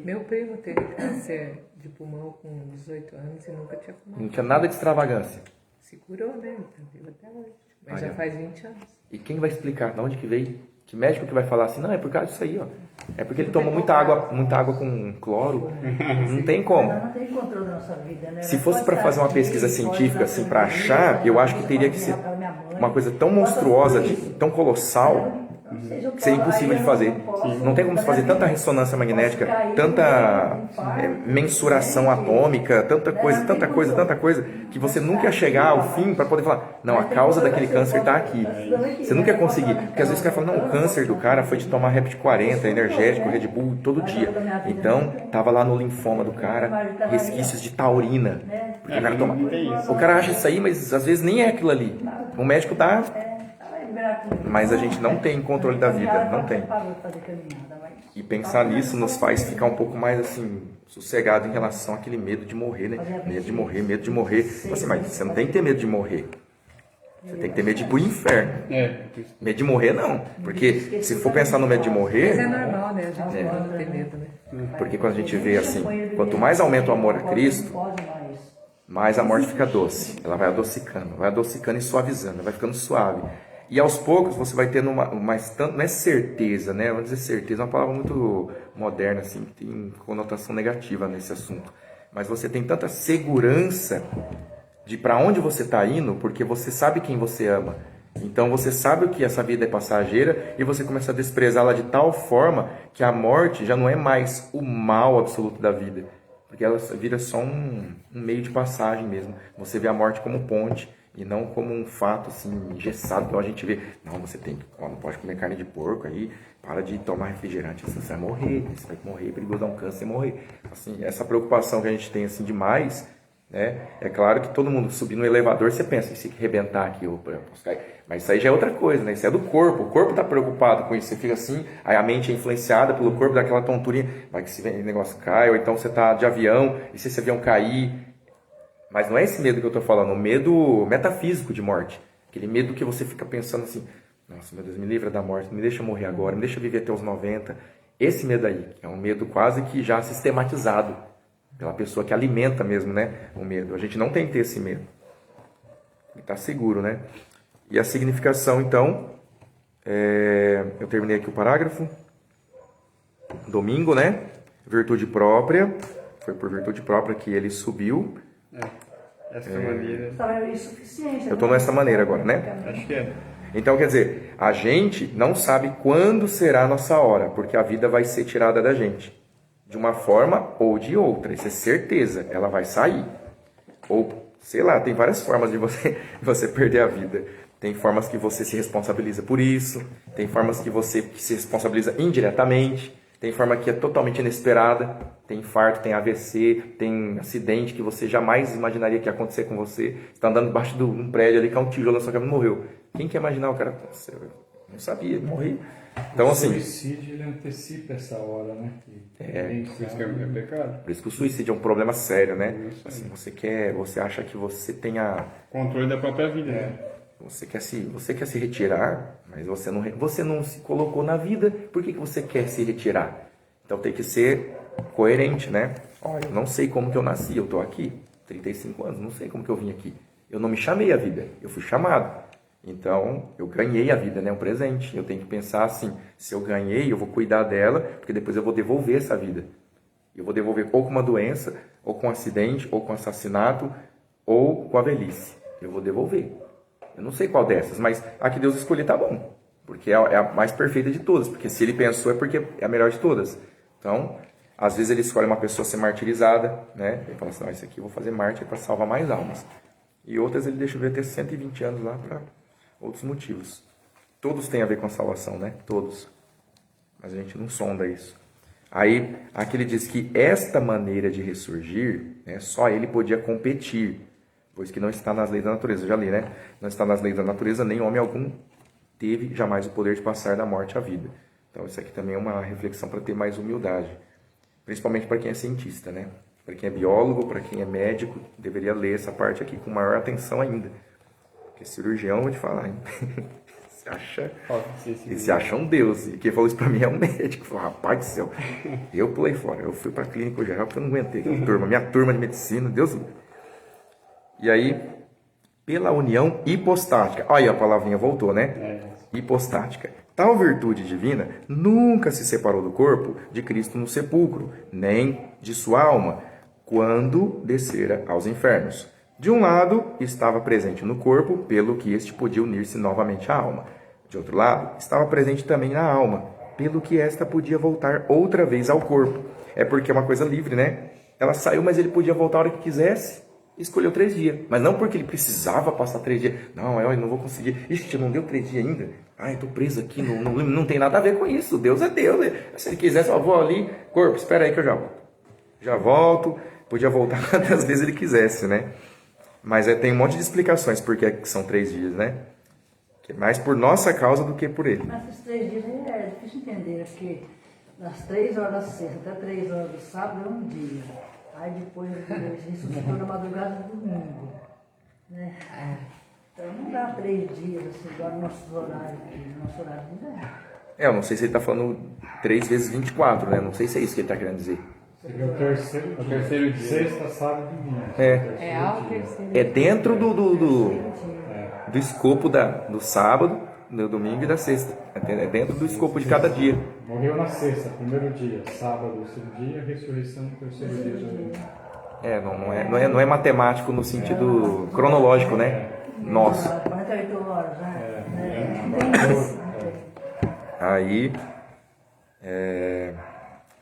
S2: Meu primo teve câncer de pulmão com 18 anos e nunca tinha fumado.
S1: Não tinha nada de extravagância.
S2: Se curou, né? Ele tá vivo até hoje. Mas
S1: Olha.
S2: já faz 20 anos.
S1: E quem vai explicar de onde que veio? Que médico que vai falar assim, não, é por causa disso aí, ó. É porque ele tomou muita água com cloro. Não tem como.
S4: Ela não tem controle da nossa vida, né?
S1: Se fosse para fazer uma pesquisa científica, assim, para achar, eu acho que teria que ser uma coisa tão monstruosa, tão colossal, que seria impossível de fazer. Não tem como se fazer tanta ressonância magnética, tanta mensuração atômica, tanta coisa, que você nunca ia chegar ao fim para poder falar, não, a causa daquele câncer está aqui. Você nunca ia conseguir. Porque às vezes o cara fala, não, o câncer do cara foi de tomar Rept 40, energético, Red Bull, todo dia. Então, tava lá no linfoma do cara, resquícios de taurina. Porque o cara acha isso aí, mas às vezes nem é aquilo ali. O médico dá... Mas a gente não tem controle da vida, não tem. E pensar nisso nos faz ficar um pouco mais assim, sossegado em relação àquele medo de morrer, né? Medo de morrer, medo de morrer. Assim, mas você não tem que ter medo de morrer. Você tem que ter medo de ir pro inferno. Medo de morrer, não. Porque se for pensar no medo de
S2: Mas é
S1: morrer...
S2: normal, né? A gente não ter medo, né?
S1: Porque quando a gente vê assim, quanto mais aumenta o amor a Cristo, mais a morte fica doce. Ela vai adocicando e suavizando, vai ficando suave. E aos poucos você vai tendo não é certeza, né? Vamos dizer certeza, é uma palavra muito moderna, assim, tem conotação negativa nesse assunto. Mas você tem tanta segurança de para onde você está indo, porque você sabe quem você ama. Então você sabe que essa vida é passageira e você começa a desprezá-la de tal forma que a morte já não é mais o mal absoluto da vida. Porque ela vira só um meio de passagem mesmo. Você vê a morte como ponte. E não como um fato assim, engessado, então a gente vê, não, você tem que, não pode comer carne de porco, aí para de tomar refrigerante, você vai morrer, é perigoso dar um câncer e morrer. Assim, essa preocupação que a gente tem assim demais, né? É claro que todo mundo subir no elevador, você pensa que se arrebentar aqui, eu posso cair. Mas isso aí já é outra coisa, né? Isso é do corpo, o corpo está preocupado com isso, você fica assim, aí a mente é influenciada pelo corpo, daquela tonturinha, vai que esse negócio cai, ou então você está de avião, e se esse avião cair... Mas não é esse medo que eu estou falando, o medo metafísico de morte. Aquele medo que você fica pensando assim, nossa, meu Deus, me livra da morte, me deixa morrer agora, me deixa viver até os 90. Esse medo aí, é um medo quase que já sistematizado, pela pessoa que alimenta mesmo, né, o medo. A gente não tem que ter esse medo. Tem que estar seguro, né? E a significação, então, eu terminei aqui o parágrafo. Domingo, né? Virtude própria. Foi por virtude própria que ele subiu.
S3: Essa maneira.
S4: Estava insuficiência.
S1: Eu estou nessa maneira agora, né?
S3: Acho que é.
S1: Então, quer dizer, a gente não sabe quando será a nossa hora, porque a vida vai ser tirada da gente. De uma forma ou de outra, isso é certeza, ela vai sair. Ou, sei lá, tem várias formas de você perder a vida. Tem formas que você se responsabiliza por isso, tem formas que você se responsabiliza indiretamente, tem forma que é totalmente inesperada, tem infarto, tem AVC, tem acidente que você jamais imaginaria que ia acontecer com você. Você está andando debaixo de um prédio ali, cai um tijolo na sua cabeça e morreu. Quem quer imaginar o cara? Nossa, eu não sabia, morri. Então, assim...
S5: O suicídio, ele antecipa essa hora, né?
S3: Isso que é pecado.
S1: Por isso que o suicídio é um problema sério, né? Assim, você acha que você tem
S3: Controle da própria vida, né?
S1: Você quer se retirar, mas você não se colocou na vida, por que você quer se retirar? Então tem que ser coerente, né? Olha, eu não sei como que eu nasci, eu tô aqui. 35 anos, não sei como que eu vim aqui. Eu não me chamei a vida, eu fui chamado. Então, eu ganhei a vida, né? Um presente. Eu tenho que pensar assim, se eu ganhei, eu vou cuidar dela, porque depois eu vou devolver essa vida. Eu vou devolver ou com uma doença, ou com um acidente, ou com assassinato, ou com a velhice. Eu vou devolver. Eu não sei qual dessas, mas a que Deus escolher tá bom. Porque é a mais perfeita de todas. Porque se ele pensou é porque é a melhor de todas. Então, às vezes ele escolhe uma pessoa ser martirizada, né? Ele fala assim, não, esse aqui eu vou fazer mártir para salvar mais almas. E outras ele deixa eu ver ter 120 anos lá para outros motivos. Todos têm a ver com a salvação, né? Todos. Mas a gente não sonda isso. Aí, aqui ele diz que esta maneira de ressurgir, né, só ele podia competir, pois que não está nas leis da natureza. Eu já li, né? Não está nas leis da natureza, nem homem algum teve jamais o poder de passar da morte à vida. Então, isso aqui também é uma reflexão para ter mais humildade. Principalmente para quem é cientista, né? Para quem é biólogo, para quem é médico, deveria ler essa parte aqui com maior atenção ainda. Porque cirurgião, vou te falar, hein? Eles se acham um Deus. E quem falou isso pra mim é um médico. Falou, rapaz do céu, eu pulei fora. Eu fui pra clínica geral porque eu não aguentei aquela turma. Minha turma de medicina, Deus. E aí, pela união hipostática. Olha, a palavrinha voltou, né? Hipostática. Tal virtude divina nunca se separou do corpo de Cristo no sepulcro, nem de sua alma, quando descera aos infernos. De um lado, estava presente no corpo, pelo que este podia unir-se novamente à alma. De outro lado, estava presente também na alma, pelo que esta podia voltar outra vez ao corpo. É porque é uma coisa livre, né? Ela saiu, mas ele podia voltar a hora que quisesse. Escolheu 3 dias. Mas não porque ele precisava passar 3 dias. Não, eu não vou conseguir. Ixi, não deu 3 dias ainda. Ai, tô preso aqui. Não tem nada a ver com isso. Deus é Deus. Né? Se ele quisesse, eu vou ali. Corpo, espera aí que eu já volto. Já volto. Podia voltar quantas vezes ele quisesse, né? Mas tem um monte de explicações porque são 3 dias, né? Que é mais por nossa causa do que por ele.
S4: Mas esses 3 dias é difícil entender, né? Porque das 3 horas da sexta até 3 horas do sábado é um dia. Aí depois ele ressuscitou na madrugada do domingo. Né? Então não dá 3 dias, assim, igual no nosso horário aqui. No nosso horário não dá.
S1: Eu não sei se ele está falando 3 vezes 24, né? Não sei se é isso que ele está querendo dizer.
S5: Seria o terceiro dia. Sexta, sábado e domingo.
S2: É ao terceiro.
S1: É dentro do escopo do sábado, do domingo e da sexta. É dentro do escopo de cada dia.
S5: Morreu na sexta, primeiro dia. Sábado, o segundo dia. Ressurreição, terceiro dia.
S1: Não é matemático no sentido cronológico, né? Nosso.
S4: 48 horas, né?
S1: Aí,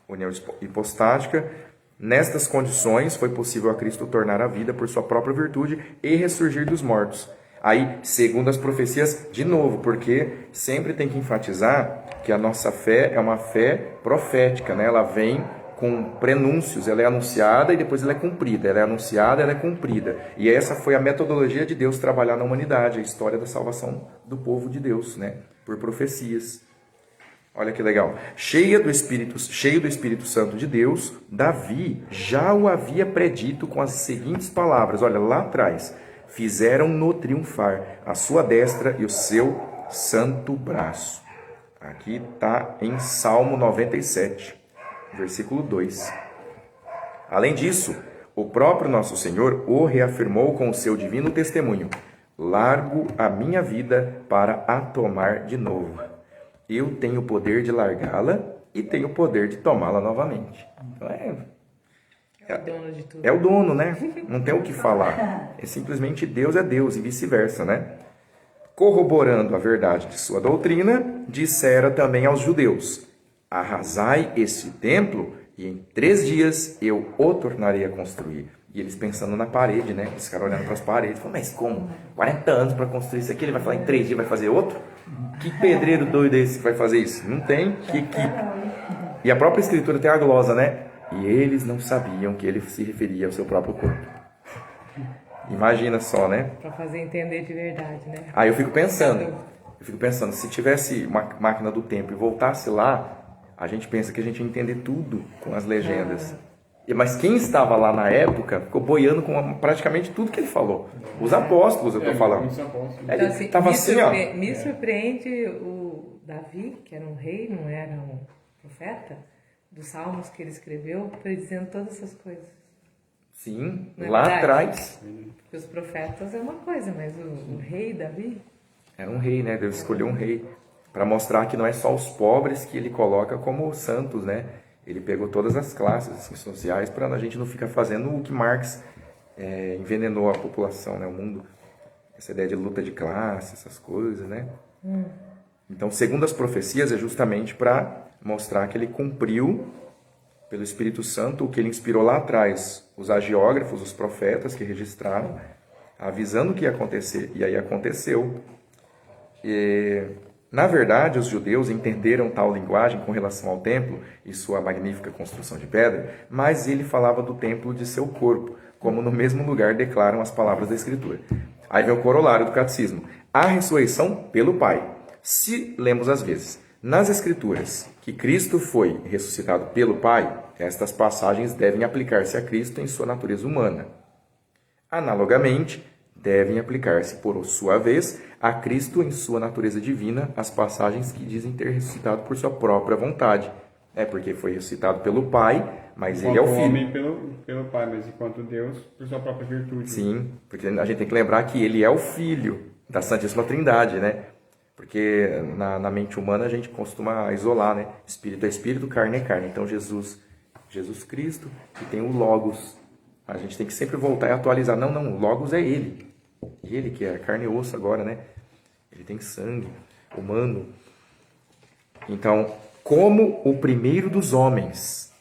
S1: união hipostática. Nestas condições, foi possível a Cristo tornar a vida por sua própria virtude e ressurgir dos mortos. Aí, segundo as profecias, de novo, porque sempre tem que enfatizar que a nossa fé é uma fé profética, né? Ela vem com prenúncios, ela é anunciada e depois ela é cumprida. Ela é anunciada, ela é cumprida. E essa foi a metodologia de Deus trabalhar na humanidade, a história da salvação do povo de Deus, né? Por profecias. Olha que legal. Cheio do Espírito Santo de Deus, Davi já o havia predito com as seguintes palavras. Olha, lá atrás. Fizeram-no triunfar a sua destra e o seu santo braço. Aqui está em Salmo 97, versículo 2. Além disso, o próprio nosso Senhor o reafirmou com o seu divino testemunho. Largo a minha vida para a tomar de novo. Eu tenho o poder de largá-la e tenho o poder de tomá-la novamente. Então
S2: É o dono de tudo.
S1: é o dono, né? Não tem o que falar. É simplesmente Deus é Deus e vice-versa, né? Corroborando a verdade de sua doutrina, dissera também aos judeus: arrasai este templo e em 3 dias eu o tornarei a construir. E eles pensando na parede, né? Esse cara olhando para as paredes, falando, mas como? 40 anos para construir isso aqui, ele vai falar em 3 dias vai fazer outro? Que pedreiro doido é esse que vai fazer isso? Não tem. Que equipe. E a própria escritura tem a glosa, né? E eles não sabiam que ele se referia ao seu próprio corpo. Imagina só, né?
S2: Para fazer entender de verdade, né?
S1: Aí eu fico pensando, se tivesse uma máquina do tempo e voltasse lá, a gente pensa que a gente ia entender tudo com as legendas. Mas quem estava lá na época ficou boiando com praticamente tudo que ele falou. Os apóstolos, eu estou falando.
S2: Então, assim,
S1: Tava assim, ó.
S2: Me surpreende o Davi, que era um rei, não era um profeta, dos salmos que ele escreveu, predizendo todas essas coisas.
S1: Sim,
S2: Não é
S1: lá
S2: verdade?
S1: atrás
S2: Porque os profetas é uma coisa, mas o rei Davi,
S1: era um rei, né? Deus escolheu um rei para mostrar que não é só os pobres que ele coloca como santos, né? Ele pegou todas as classes assim, sociais para a gente não ficar fazendo o que Marx envenenou a população, né? O mundo, essa ideia de luta de classe, essas coisas, né? Então, segundo as profecias, é justamente para mostrar que ele cumpriu pelo Espírito Santo o que ele inspirou lá atrás, os agiógrafos, os profetas que registraram, avisando o que ia acontecer, e aí aconteceu. E, na verdade, os judeus entenderam tal linguagem com relação ao templo e sua magnífica construção de pedra, mas ele falava do templo de seu corpo, como no mesmo lugar declaram as palavras da Escritura. Aí vem o corolário do catecismo. A ressurreição pelo Pai. Se lemos às vezes nas Escrituras que Cristo foi ressuscitado pelo Pai, estas passagens devem aplicar-se a Cristo em sua natureza humana. Analogamente, devem aplicar-se, por sua vez, a Cristo em sua natureza divina as passagens que dizem ter ressuscitado por sua própria vontade. É porque foi ressuscitado pelo Pai, mas ele é o Filho.
S3: homem pelo Pai, mas enquanto Deus por sua própria virtude.
S1: Sim, porque a gente tem que lembrar que ele é o Filho da Santíssima Trindade, né? Porque na mente humana a gente costuma isolar, né? Espírito é espírito, carne é carne. Então Jesus Cristo, que tem o Logos. A gente tem que sempre voltar e atualizar. Não, o Logos é ele. Ele que é carne e osso agora, né? Ele tem sangue humano. Então, como o primeiro dos homens,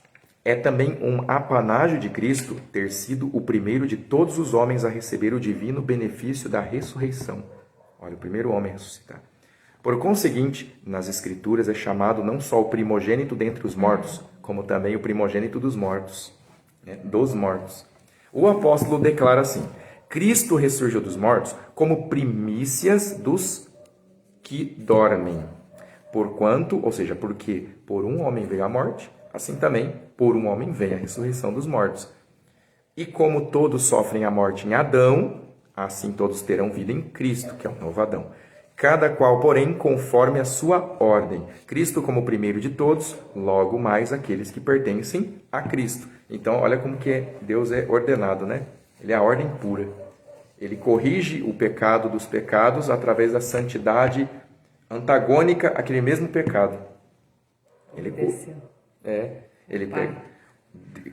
S1: é também um apanágio de Cristo ter sido o primeiro de todos os homens a receber o divino benefício da ressurreição. Olha, o primeiro homem a ressuscitar. Por conseguinte, nas Escrituras é chamado não só o primogênito dentre os mortos, como também o primogênito dos mortos, né? Dos mortos. O apóstolo declara assim: Cristo ressurgiu dos mortos como primícias dos que dormem. Porquanto, ou seja, porque por um homem veio a morte, assim também por um homem vem a ressurreição dos mortos. E como todos sofrem a morte em Adão, assim todos terão vida em Cristo, que é o novo Adão. Cada qual, porém, conforme a sua ordem. Cristo como o primeiro de todos, logo mais aqueles que pertencem a Cristo. Então, olha como que Deus é ordenado, né? Ele é a ordem pura. Ele corrige o pecado dos pecados através da santidade antagônica àquele mesmo pecado.
S2: obedeceu.
S1: Ele pega.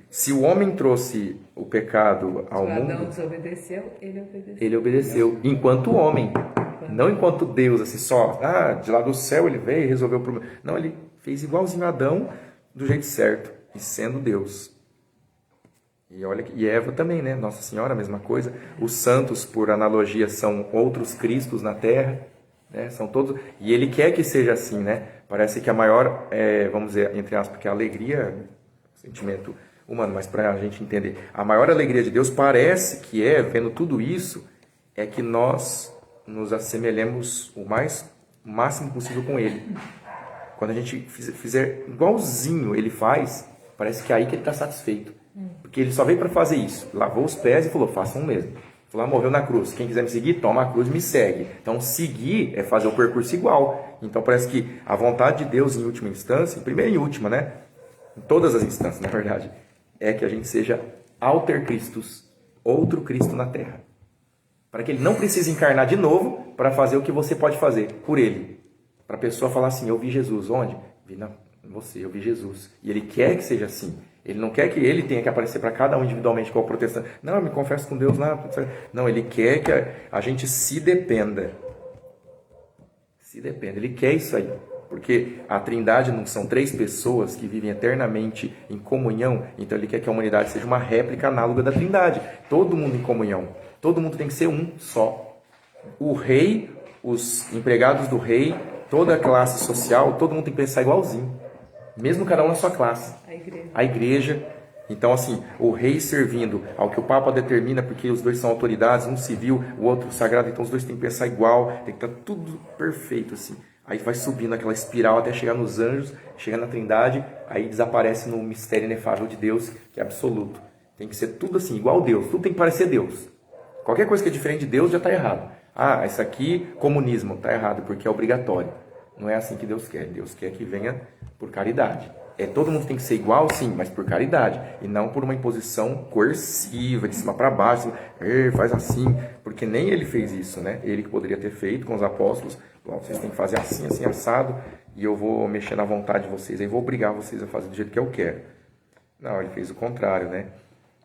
S1: Se o homem trouxe o pecado ao
S2: Se o Adão
S1: mundo,
S2: desobedeceu, ele obedeceu.
S1: ele obedeceu enquanto homem, não enquanto Deus, assim, só, de lá do céu ele veio e resolveu o problema. Não, ele fez igualzinho a Adão, do jeito certo, e sendo Deus. E olha, e Eva também, né? Nossa Senhora, a mesma coisa. Os santos, por analogia, são outros Cristos na Terra, né? São todos. E Ele quer que seja assim, né? Parece que a maior, vamos dizer, entre aspas, que a alegria, sentimento humano, mas para a gente entender, a maior alegria de Deus parece que vendo tudo isso, é que nós nos assemelhemos o máximo possível com Ele. Quando a gente fizer igualzinho Ele faz, parece que é aí que Ele está satisfeito. Porque Ele só veio para fazer isso. Lavou os pés e falou, façam o mesmo. Falou, morreu na cruz. Quem quiser me seguir, toma a cruz e me segue. Então, seguir é fazer o percurso igual. Então, parece que a vontade de Deus, em última instância, em primeira e última, né? Em todas as instâncias, na verdade, é que a gente seja alter Christus, outro Cristo na Terra. Para que Ele não precise encarnar de novo para fazer o que você pode fazer por Ele. Para a pessoa falar assim, eu vi Jesus. Onde? Vi em você, eu vi Jesus. E Ele quer que seja assim. Ele não quer que Ele tenha que aparecer para cada um individualmente com a proteção. Não, eu me confesso com Deus lá. Não, Ele quer que a gente se dependa. Se dependa. Ele quer isso aí. Porque a Trindade não são 3 pessoas que vivem eternamente em comunhão. Então Ele quer que a humanidade seja uma réplica análoga da Trindade. Todo mundo em comunhão. Todo mundo tem que ser um só. O rei, os empregados do rei, toda a classe social, todo mundo tem que pensar igualzinho. Mesmo cada um na sua classe. A igreja. Então, assim, o rei servindo ao que o Papa determina, porque os dois são autoridades, um civil, o outro sagrado, então os dois têm que pensar igual, tem que estar tudo perfeito, assim. Aí vai subindo aquela espiral até chegar nos anjos, chegar na Trindade, aí desaparece no mistério inefável de Deus, que é absoluto. Tem que ser tudo assim, igual a Deus, tudo tem que parecer Deus. Qualquer coisa que é diferente de Deus já está errado. Isso aqui, comunismo, está errado, porque é obrigatório. Não é assim que Deus quer. Deus quer que venha por caridade. todo mundo tem que ser igual, sim, mas por caridade. E não por uma imposição coerciva, de cima para baixo. Faz assim. Porque nem ele fez isso, né? Ele que poderia ter feito com os apóstolos. Vocês têm que fazer assim, assim, assado. E eu vou mexer na vontade de vocês. Aí vou obrigar vocês a fazer do jeito que eu quero. Não, ele fez o contrário, né?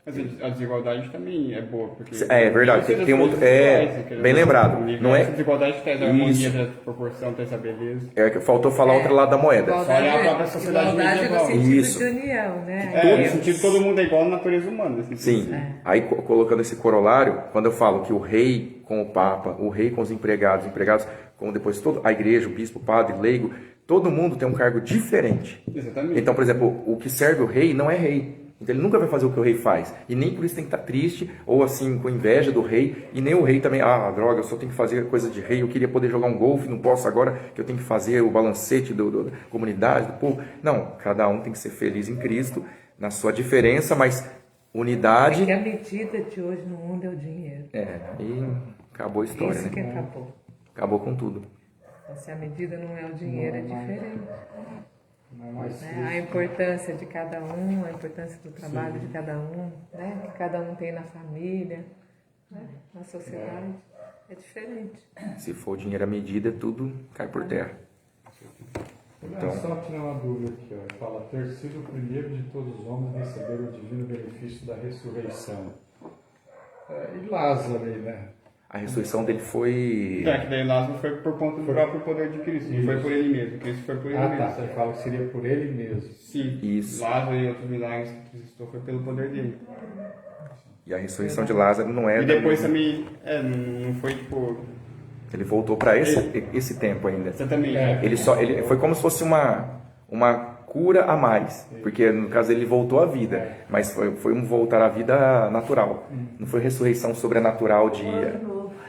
S3: Mas a desigualdade também é boa, porque...
S1: É verdade, tem um outro... bem lembrado. Não é...
S3: Essa desigualdade traz a harmonia da proporção, traz a beleza.
S1: Faltou falar outro lado da moeda.
S3: Só olhar a própria sociedade
S2: Igualdade
S3: medieval.
S2: no sentido
S1: Isso.
S2: de união, né?
S3: No sentido todo mundo é igual na natureza humana. Assim,
S1: Sim. Aí, colocando esse corolário, quando eu falo que o rei com o papa, o rei com os empregados com depois a igreja, o bispo, o padre, leigo, todo mundo tem um cargo diferente.
S3: Exatamente.
S1: Então, por exemplo, o que serve o rei não é rei. Então ele nunca vai fazer o que o rei faz. E nem por isso tem que estar triste ou assim com inveja do rei. E nem o rei também, droga, eu só tenho que fazer coisa de rei. Eu queria poder jogar um golfe, não posso agora que eu tenho que fazer o balancete da comunidade, do povo. Não, cada um tem que ser feliz em Cristo, na sua diferença, mas unidade.
S2: É que a medida de hoje no mundo é o dinheiro.
S1: E acabou a história,
S2: Isso
S1: né?
S2: que acabou.
S1: Acabou com tudo.
S2: Então, se a medida não é o dinheiro, é diferente.
S5: Não é mais
S2: Né? A importância de cada um, a importância do trabalho de cada um, né? Que cada um tem na família, né? Na sociedade, é diferente.
S1: Se for o dinheiro à medida, tudo cai por terra.
S5: Então, só tirar uma dúvida aqui, ó. Ele fala, ter sido o primeiro de todos os homens a receber o divino benefício da ressurreição. E Lázaro aí, né?
S1: A ressurreição dele foi...
S3: Que daí Lázaro foi por conta do próprio poder de Cristo, não foi por ele mesmo. Cristo foi por ele mesmo.
S5: Você fala que seria por ele mesmo.
S3: Sim,
S1: Isso.
S3: Lázaro e outros milagres que Cristo foi pelo poder dele.
S1: E a ressurreição de Lázaro não é...
S3: E depois também, não foi tipo...
S1: Ele voltou para esse tempo ainda.
S3: Exatamente.
S1: Ele foi como se fosse uma cura a mais, porque no caso ele voltou à vida, mas foi um voltar à vida natural. Não foi ressurreição sobrenatural de...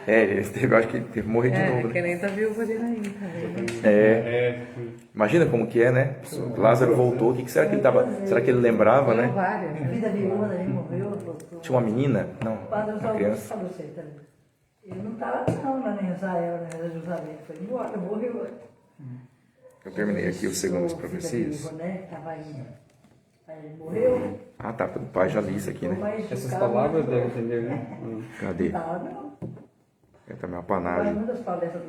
S1: ele teve, acho que ele teve que morrer de novo.
S2: Que
S1: Né?
S2: nem da viúva de Naim também.
S1: Imagina como que é, né? Lázaro voltou, o que será que ele tava? Será que ele lembrava, né?
S2: Várias, né?
S4: Vida viúva, ele morreu, voltou.
S1: Tinha uma menina? Não,
S4: O padre
S1: uma
S4: Augusto
S1: criança.
S4: falou assim, tá vendo? Ele não estava não lá em Israel, né? Em Jerusalém. Ele foi embora, morreu.
S1: Eu terminei aqui os segundos
S4: Vida
S1: profecias.
S4: viúva, né? Tava aí. Aí ele morreu.
S1: Tá, o pai já li isso aqui, né?
S4: Mas
S3: Essas
S4: o cara-
S3: palavras devem entender, né?
S1: Cadê?
S4: Tá, não.
S1: É também uma
S4: Faz
S1: panagem.
S4: muitas palestras.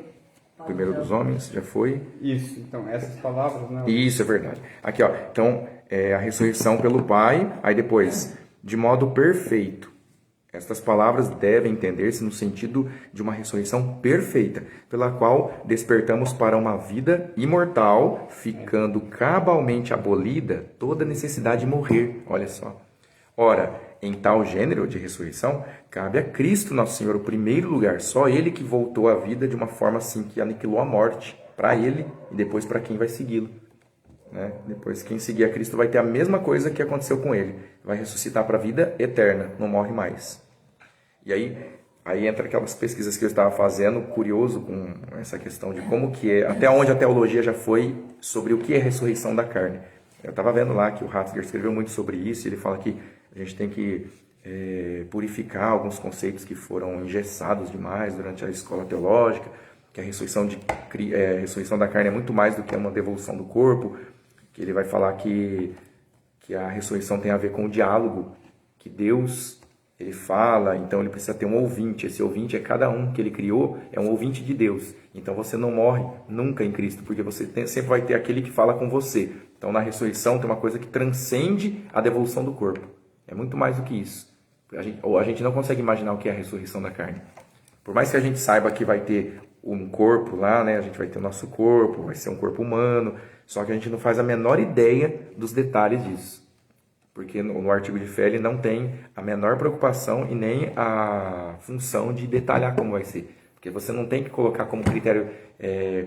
S1: Primeiro dos homens, já foi.
S3: Isso, então, essas palavras, né?
S1: Isso, é verdade. Aqui, ó. Então, a ressurreição pelo Pai, aí depois, de modo perfeito. Estas palavras devem entender-se no sentido de uma ressurreição perfeita, pela qual despertamos para uma vida imortal, ficando cabalmente abolida toda necessidade de morrer. Olha só. Ora, em tal gênero de ressurreição, cabe a Cristo Nosso Senhor o primeiro lugar, só Ele que voltou à vida de uma forma assim que aniquilou a morte para Ele e depois para quem vai segui-lo. Né? Depois quem seguir a Cristo vai ter a mesma coisa que aconteceu com Ele, vai ressuscitar para a vida eterna, não morre mais. E aí entra aquelas pesquisas que eu estava fazendo, curioso com essa questão de como que é, até onde a teologia já foi sobre o que é ressurreição da carne. Eu estava vendo lá que o Ratzinger escreveu muito sobre isso, e ele fala que a gente tem que purificar alguns conceitos que foram engessados demais durante a escola teológica, que a ressurreição da carne é muito mais do que uma devolução do corpo, que ele vai falar que a ressurreição tem a ver com o diálogo, que Deus, ele fala, então ele precisa ter um ouvinte, esse ouvinte é cada um que ele criou, é um ouvinte de Deus, então você não morre nunca em Cristo, porque você sempre vai ter aquele que fala com você. Então na ressurreição tem uma coisa que transcende a devolução do corpo, é muito mais do que isso. A gente não consegue imaginar o que é a ressurreição da carne. Por mais que a gente saiba que vai ter um corpo lá, né? A gente vai ter o nosso corpo, vai ser um corpo humano, só que a gente não faz a menor ideia dos detalhes disso. Porque no artigo de fé ele não tem a menor preocupação e nem a função de detalhar como vai ser. Porque você não tem que colocar como critério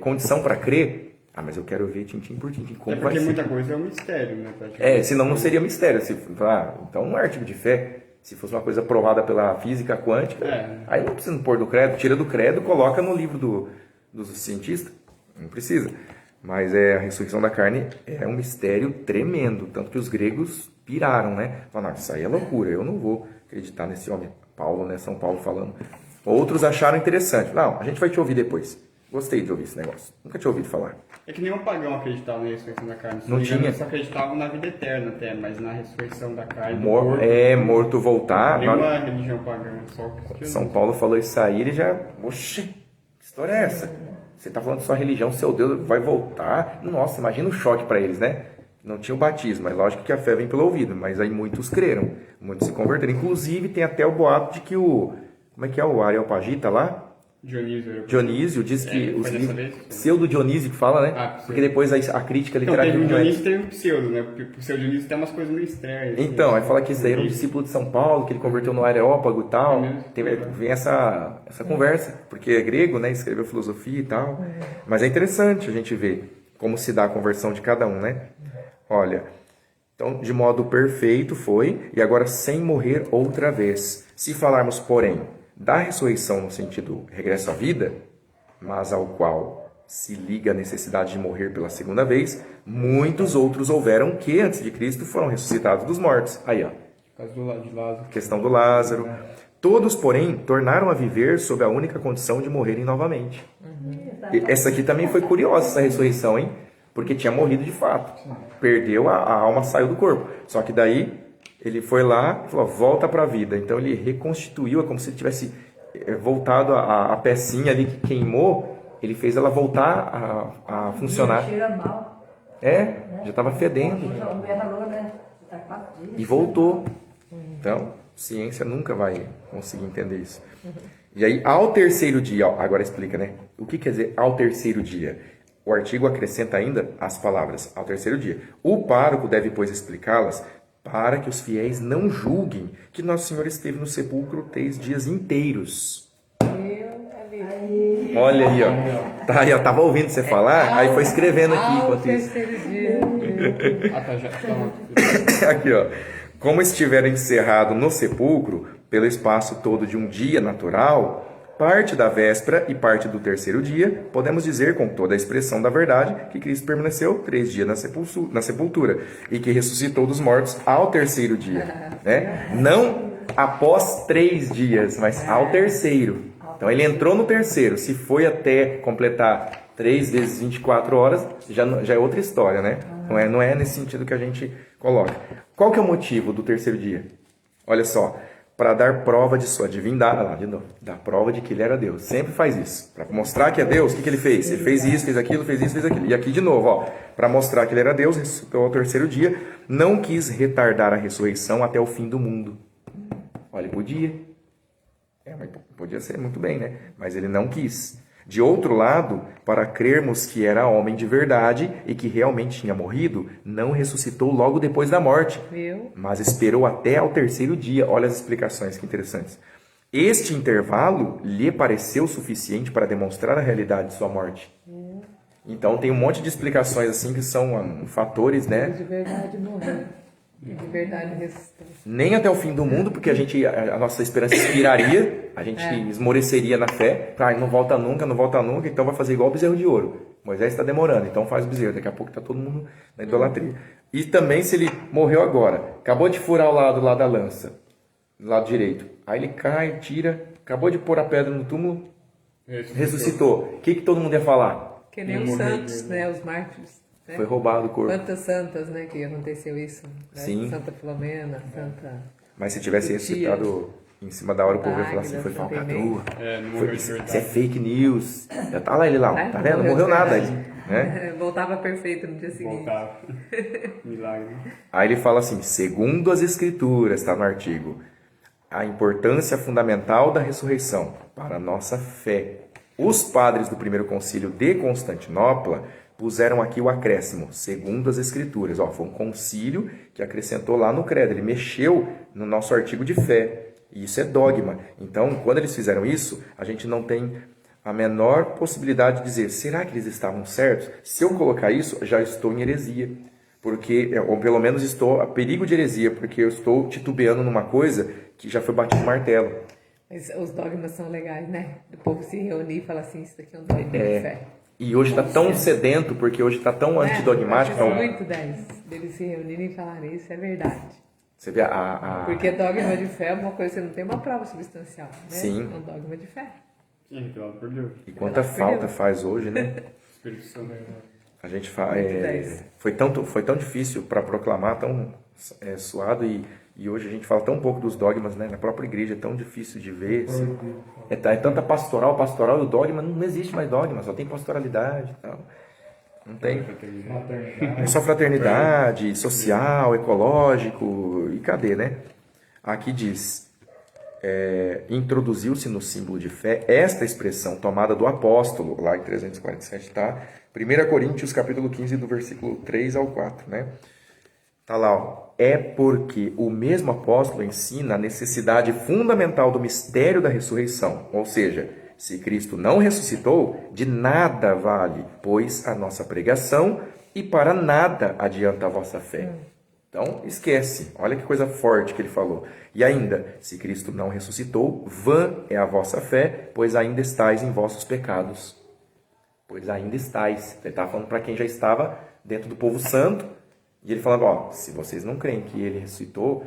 S1: condição para crer. Mas eu quero ver tintim por tintim como vai ser.
S3: Porque muita coisa é um mistério, né?
S1: Senão não seria mistério. Então não é artigo de fé. Se fosse uma coisa provada pela física quântica, aí não precisa pôr do credo, tira do credo, coloca no livro dos cientistas. Não precisa. Mas a ressurreição da carne é um mistério tremendo. Tanto que os gregos piraram, né? Falaram, isso aí é loucura, eu não vou acreditar nesse homem. Paulo, né? São Paulo falando. Outros acharam interessante. Não, a gente vai te ouvir depois. Gostei de ouvir esse negócio. Nunca tinha ouvido falar.
S3: É que nenhum pagão acreditava na ressurreição da carne. Se
S1: Não
S3: me engano,
S1: tinha.
S3: Eles só acreditavam na vida eterna até, mas na ressurreição da carne. do
S1: Mor
S3: corpo,
S1: é, morto voltar.
S3: nenhuma religião pagã, só o cristianismo.
S1: São Paulo falou isso aí, ele já... Oxi, que história é essa? Você tá falando de sua religião, seu Deus vai voltar? Nossa, imagina o choque para eles, né? Não tinha o batismo, é lógico que a fé vem pelo ouvido, mas aí muitos creram, muitos se converteram. Inclusive tem até o boato de que o... Como é que é o Areopagita lá? Dionísio diz que os
S3: foi dessa
S1: livros...
S3: vez?
S1: Pseudo Dionísio que fala, né?
S3: Ah, pseudo.
S1: Porque depois a crítica
S3: Então,
S1: literária...
S3: teve um
S1: não é-
S3: Dionísio e teve um pseudo, né? Porque o seu Dionísio tem umas coisas meio estranhas. assim.
S1: Então, aí fala que esse daí era um discípulo de São Paulo, que ele converteu no Areópago e tal.
S3: É mesmo?
S1: Vem essa conversa, porque é grego, né? Escreveu filosofia e tal. Mas é interessante a gente ver como se dá a conversão de cada um, né? Olha, então, de modo perfeito foi, e agora sem morrer outra vez. Se falarmos, porém, da ressurreição no sentido regresso à vida, mas ao qual se liga a necessidade de morrer pela segunda vez, muitos outros houveram que, antes de Cristo, foram ressuscitados dos mortos. Aí, ó,
S3: Por causa de Lázaro.
S1: questão do Lázaro. Todos, porém, tornaram a viver sob a única condição de morrerem novamente. E essa aqui também foi curiosa, essa ressurreição, hein? Porque tinha morrido de fato. Perdeu, a alma saiu do corpo. Só que daí, ele foi lá e falou, volta para a vida. Então, ele reconstituiu, é como se ele tivesse voltado a pecinha ali que queimou, ele fez ela voltar a funcionar.
S4: Cheira mal.
S1: É, já estava fedendo.
S4: A mulher falou, né? Tá 4 dias.
S1: E voltou. Então, ciência nunca vai conseguir entender isso. E aí, ao terceiro dia, ó, agora explica, né? O que quer dizer ao terceiro dia? O artigo acrescenta ainda as palavras ao terceiro dia. O pároco deve, pois, explicá-las para que os fiéis não julguem que Nosso Senhor esteve no sepulcro 3 dias inteiros. Olha aí, ó. Tá aí, ó. Tava ouvindo você falar, aí foi escrevendo aqui
S2: Ao
S1: enquanto isso.
S2: terceiro dia.
S3: Ah, tá, já. Tá.
S1: Aqui, ó. Como estiver encerrado no sepulcro, pelo espaço todo de um dia natural, parte da véspera e parte do terceiro dia, podemos dizer com toda a expressão da verdade que Cristo permaneceu 3 dias na sepultura e que ressuscitou dos mortos ao terceiro dia. Né? Não após 3 dias, mas ao terceiro. Então ele entrou no terceiro. Se foi até completar 3 vezes 24 horas, já é outra história, né? Não é nesse sentido que a gente coloca. Qual que é o motivo do terceiro dia? Olha só, para dar prova de sua divindade, olha lá, de novo, dar prova de que ele era Deus. Sempre faz isso. Para mostrar que é Deus, o que ele fez? Ele fez isso, fez aquilo, fez isso, fez aquilo. E aqui de novo, ó, para mostrar que ele era Deus, ressuscitou ao terceiro dia, não quis retardar a ressurreição até o fim do mundo. Olha, podia. Mas podia ser muito bem, né? Mas ele não quis. De outro lado, para crermos que era homem de verdade e que realmente tinha morrido, não ressuscitou logo depois da morte,
S2: Viu?
S1: mas esperou até ao terceiro dia. Olha as explicações, que interessantes. Este intervalo lhe pareceu suficiente para demonstrar a realidade de sua morte. Então tem um monte de explicações assim que são fatores, né?
S2: De verdade morrer. E de verdade ressuscitar.
S1: Nem até o fim do mundo, porque a nossa esperança expiraria, a gente esmoreceria na fé, não volta nunca, não volta nunca, então vai fazer igual o bezerro de ouro. Moisés está demorando, então faz o bezerro, daqui a pouco está todo mundo na idolatria. E também se ele morreu agora, acabou de furar o lado lá da lança, do lado direito, aí ele cai, tira, acabou de pôr a pedra no túmulo, ressuscitou. O que todo mundo ia falar?
S2: Que nem os santos, né? Os mártires. Né?
S1: Foi roubado o corpo.
S2: Quantas santas, né? Que aconteceu isso. Né?
S1: Sim.
S2: Santa Filomena, Santa...
S1: Mas se tivesse ressuscitado em cima da hora, o povo ia falar assim, foi falcatrua.
S3: Não morreu de
S1: Isso
S3: verdade.
S1: é fake news. Já tá lá ele lá, tá vendo? Não morreu
S2: de
S1: nada.
S2: verdade.
S1: Né?
S2: Voltava perfeito no dia seguinte.
S3: Voltava. Milagre.
S1: Aí ele fala assim, segundo as escrituras, está no artigo, a importância fundamental da ressurreição para a nossa fé. Os padres do primeiro concílio de Constantinopla puseram aqui o acréscimo, segundo as escrituras. Foi um concílio que acrescentou lá no credo, ele mexeu no nosso artigo de fé. E isso é dogma. Então, quando eles fizeram isso, a gente não tem a menor possibilidade de dizer, será que eles estavam certos? Se eu colocar isso, já estou em heresia. Porque, ou pelo menos estou a perigo de heresia, porque eu estou titubeando numa coisa que já foi batido martelo.
S2: Mas os dogmas são legais, né? O povo se reunir e falar assim, isso daqui é um dogma de fé.
S1: E hoje está tão sedento, porque hoje está tão antidogmático.
S2: Eu gosto muito deles se reunirem e falarem, isso é verdade.
S1: Você vê
S2: Porque dogma de fé é uma coisa, você não tem uma prova substancial, né?
S1: Sim.
S2: É um dogma de fé.
S3: É revelado por Deus.
S1: E quanta falta faz hoje, né?
S3: Espírito Santo.
S1: A gente foi tão difícil para proclamar, tão suado, e hoje a gente fala tão pouco dos dogmas, né? Na própria igreja é tão difícil de ver. Assim, é tanta pastoral, e o dogma, não existe mais dogma, só tem pastoralidade e tal. Não tem. É só fraternidade, social, ecológico, e cadê, né? Aqui diz, introduziu-se no símbolo de fé esta expressão tomada do apóstolo, lá em 347, tá? 1 Coríntios, capítulo 15, do versículo 3 ao 4, né? Tá lá, ó. É porque o mesmo apóstolo ensina a necessidade fundamental do mistério da ressurreição. Ou seja, se Cristo não ressuscitou, de nada vale, pois, a nossa pregação, e para nada adianta a vossa fé. Então, esquece. Olha que coisa forte que ele falou. E ainda, se Cristo não ressuscitou, vã é a vossa fé, pois ainda estáis em vossos pecados. Pois ainda estáis. Ele estava falando para quem já estava dentro do povo santo. E ele falando, ó, se vocês não creem que ele ressuscitou,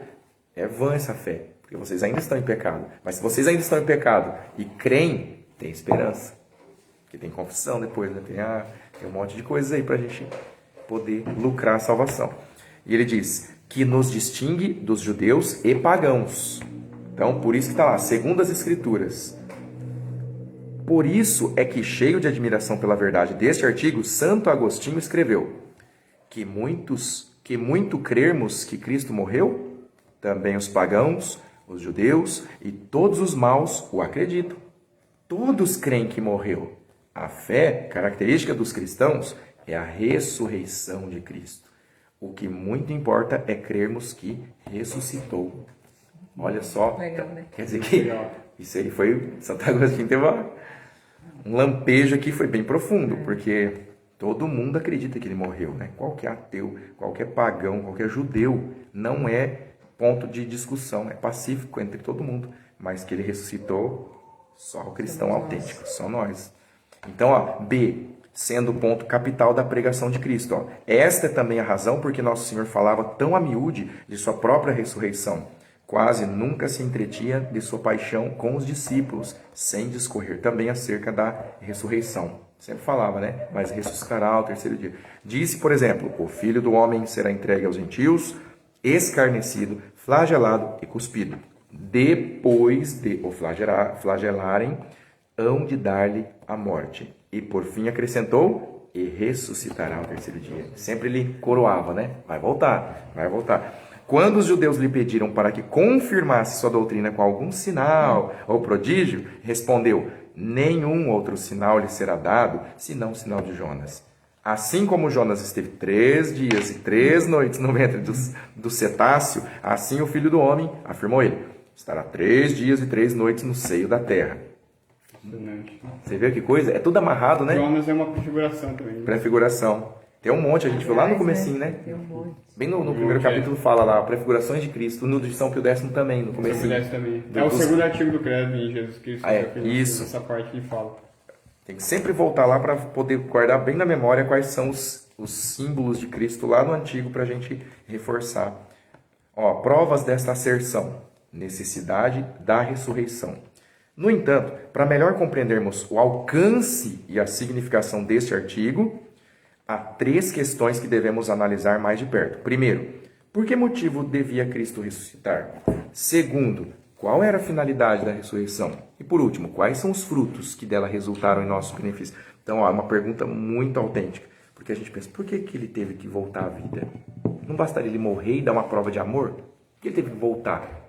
S1: é vã essa fé. Porque vocês ainda estão em pecado. Mas se vocês ainda estão em pecado e creem, tem esperança. Porque tem confissão depois, né? Tem um monte de coisas aí para a gente poder lucrar a salvação. E ele diz que nos distingue dos judeus e pagãos. Então, por isso que está lá, segundo as Escrituras. Por isso é que, cheio de admiração pela verdade deste artigo, Santo Agostinho escreveu que muito crermos que Cristo morreu, também os pagãos, os judeus e todos os maus o acreditam. Todos creem que morreu. A fé, característica dos cristãos, é a ressurreição de Cristo. O que muito importa é crermos que ressuscitou. Olha só.
S2: Legal, né?
S1: Quer dizer que isso aí foi... Santo Agostinho teve um lampejo aqui, foi bem profundo, porque todo mundo acredita que ele morreu, né? Qualquer ateu, qualquer pagão, qualquer judeu, não é ponto de discussão, é pacífico entre todo mundo. Mas que ele ressuscitou, só o cristão autêntico, só nós. Então, ó, B, sendo o ponto capital da pregação de Cristo. Ó. Esta é também a razão porque Nosso Senhor falava tão a miúde de sua própria ressurreição. Quase nunca se entretinha de sua paixão com os discípulos, sem discorrer também acerca da ressurreição. Sempre falava, né? Mas ressuscitará ao terceiro dia. Disse, por exemplo, o Filho do Homem será entregue aos gentios, escarnecido, flagelado e cuspido. Depois de o flagelarem, hão de dar-lhe a morte. E por fim acrescentou, e ressuscitará ao terceiro dia. Sempre ele coroava, né? Vai voltar, vai voltar. Quando os judeus lhe pediram para que confirmasse sua doutrina com algum sinal ou prodígio, respondeu, nenhum outro sinal lhe será dado, senão o sinal de Jonas. Assim como Jonas esteve 3 dias e 3 noites no ventre do cetáceo, assim o Filho do Homem, afirmou ele, estará 3 dias e 3 noites no seio da terra. Você vê que coisa? É tudo amarrado, né?
S3: Jonas é uma prefiguração também.
S1: Prefiguração. Tem um monte, a gente viu lá no comecinho, né?
S2: Tem um monte.
S1: Bem no primeiro capítulo fala lá, prefigurações de Cristo. No de São Pio X também, no comecinho.
S3: Também. É o segundo artigo do credo em Jesus Cristo.
S1: Isso.
S3: Essa parte que ele fala.
S1: Tem que sempre voltar lá para poder guardar bem na memória quais são os símbolos de Cristo lá no Antigo para a gente reforçar. Ó, provas desta asserção. Necessidade da ressurreição. No entanto, para melhor compreendermos o alcance e a significação deste artigo, há 3 questões que devemos analisar mais de perto. Primeiro, por que motivo devia Cristo ressuscitar? Segundo, qual era a finalidade da ressurreição? E por último, quais são os frutos que dela resultaram em nosso benefício? Então, ó, é uma pergunta muito autêntica, porque a gente pensa, por que ele teve que voltar à vida? Não bastaria ele morrer e dar uma prova de amor? Por que ele teve que voltar?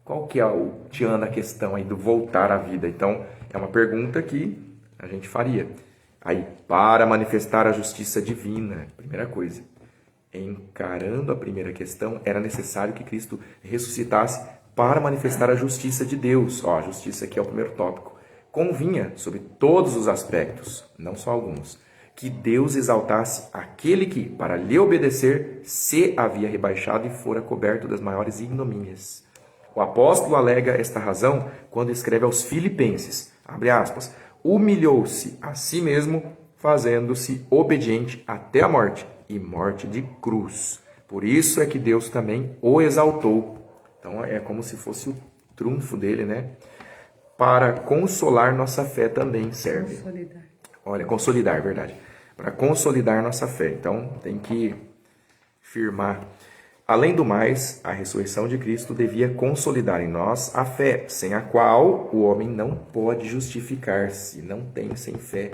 S1: Qual que é o tchan da questão aí do voltar à vida? Então, é uma pergunta que a gente faria. Aí, para manifestar a justiça divina, primeira coisa. Encarando a primeira questão, era necessário que Cristo ressuscitasse para manifestar a justiça de Deus. Ó, a justiça aqui é o primeiro tópico. Convinha, sob todos os aspectos, não só alguns, que Deus exaltasse aquele que, para lhe obedecer, se havia rebaixado e fora coberto das maiores ignomínias. O apóstolo alega esta razão quando escreve aos Filipenses, abre aspas, humilhou-se a si mesmo, fazendo-se obediente até a morte, e morte de cruz. Por isso é que Deus também o exaltou. Então é como se fosse o trunfo dele, né? para consolar nossa fé também serve.
S2: Consolidar.
S1: Olha, consolidar, verdade. Para consolidar nossa fé. Então, tem que firmar. Além do mais, a ressurreição de Cristo devia consolidar em nós a fé, sem a qual o homem não pode justificar-se, não tem sem fé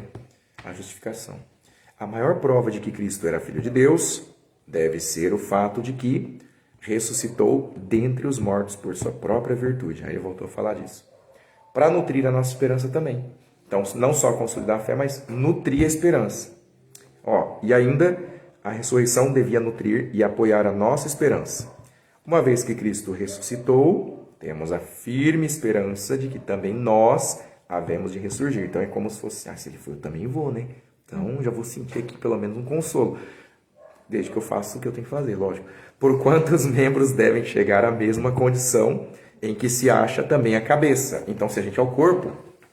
S1: a justificação. A maior prova de que Cristo era Filho de Deus deve ser o fato de que ressuscitou dentre os mortos por sua própria virtude. Aí ele voltou a falar disso. Para nutrir a nossa esperança também. Então, não só consolidar a fé, mas nutrir a esperança. E ainda, a ressurreição devia nutrir e apoiar a nossa esperança. Uma vez que Cristo ressuscitou, temos a firme esperança de que também nós havemos de ressurgir. Então, é como se fosse, se ele for, eu também vou, né? Então, já vou sentir aqui pelo menos um consolo. Desde que eu faça o que eu tenho que fazer, lógico. Por quantos membros devem chegar à mesma condição em que se acha também a cabeça. Então, se a gente é o corpo,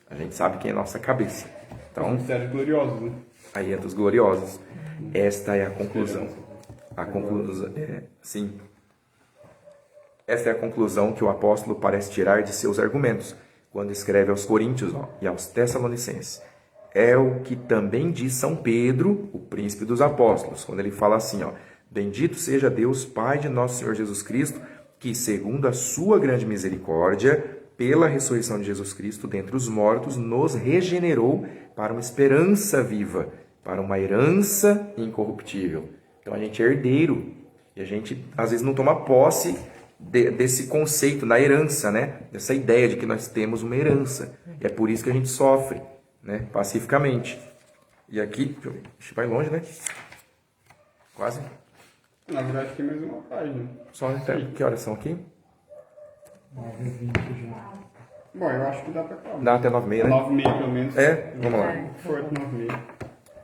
S1: a gente sabe quem é a nossa cabeça. Então,
S3: mistérios gloriosos, né?
S1: Aí é dos gloriosos. Esta é a conclusão. A conclusão, sim. Esta é a conclusão que o apóstolo parece tirar de seus argumentos, quando escreve aos Coríntios e aos Tessalonicenses. É o que também diz São Pedro, o príncipe dos apóstolos, quando ele fala assim, bendito seja Deus, Pai de nosso Senhor Jesus Cristo, que segundo a sua grande misericórdia, pela ressurreição de Jesus Cristo dentre os mortos, nos regenerou para uma esperança viva, para uma herança incorruptível. Então a gente é herdeiro e a gente às vezes não toma posse desse conceito na herança, né? Dessa ideia de que nós temos uma herança. E é por isso que a gente sofre, né? Pacificamente. E aqui, deixa eu ver, vai longe, né? Quase.
S3: Na verdade, tem mais uma página.
S1: Só até que horas são aqui?
S5: 9h20 já.
S3: Bom, eu acho que dá pra acabar.
S1: Dá até 9h30, né?
S3: 9h30 pelo menos.
S1: Vamos lá.
S3: For 9h30.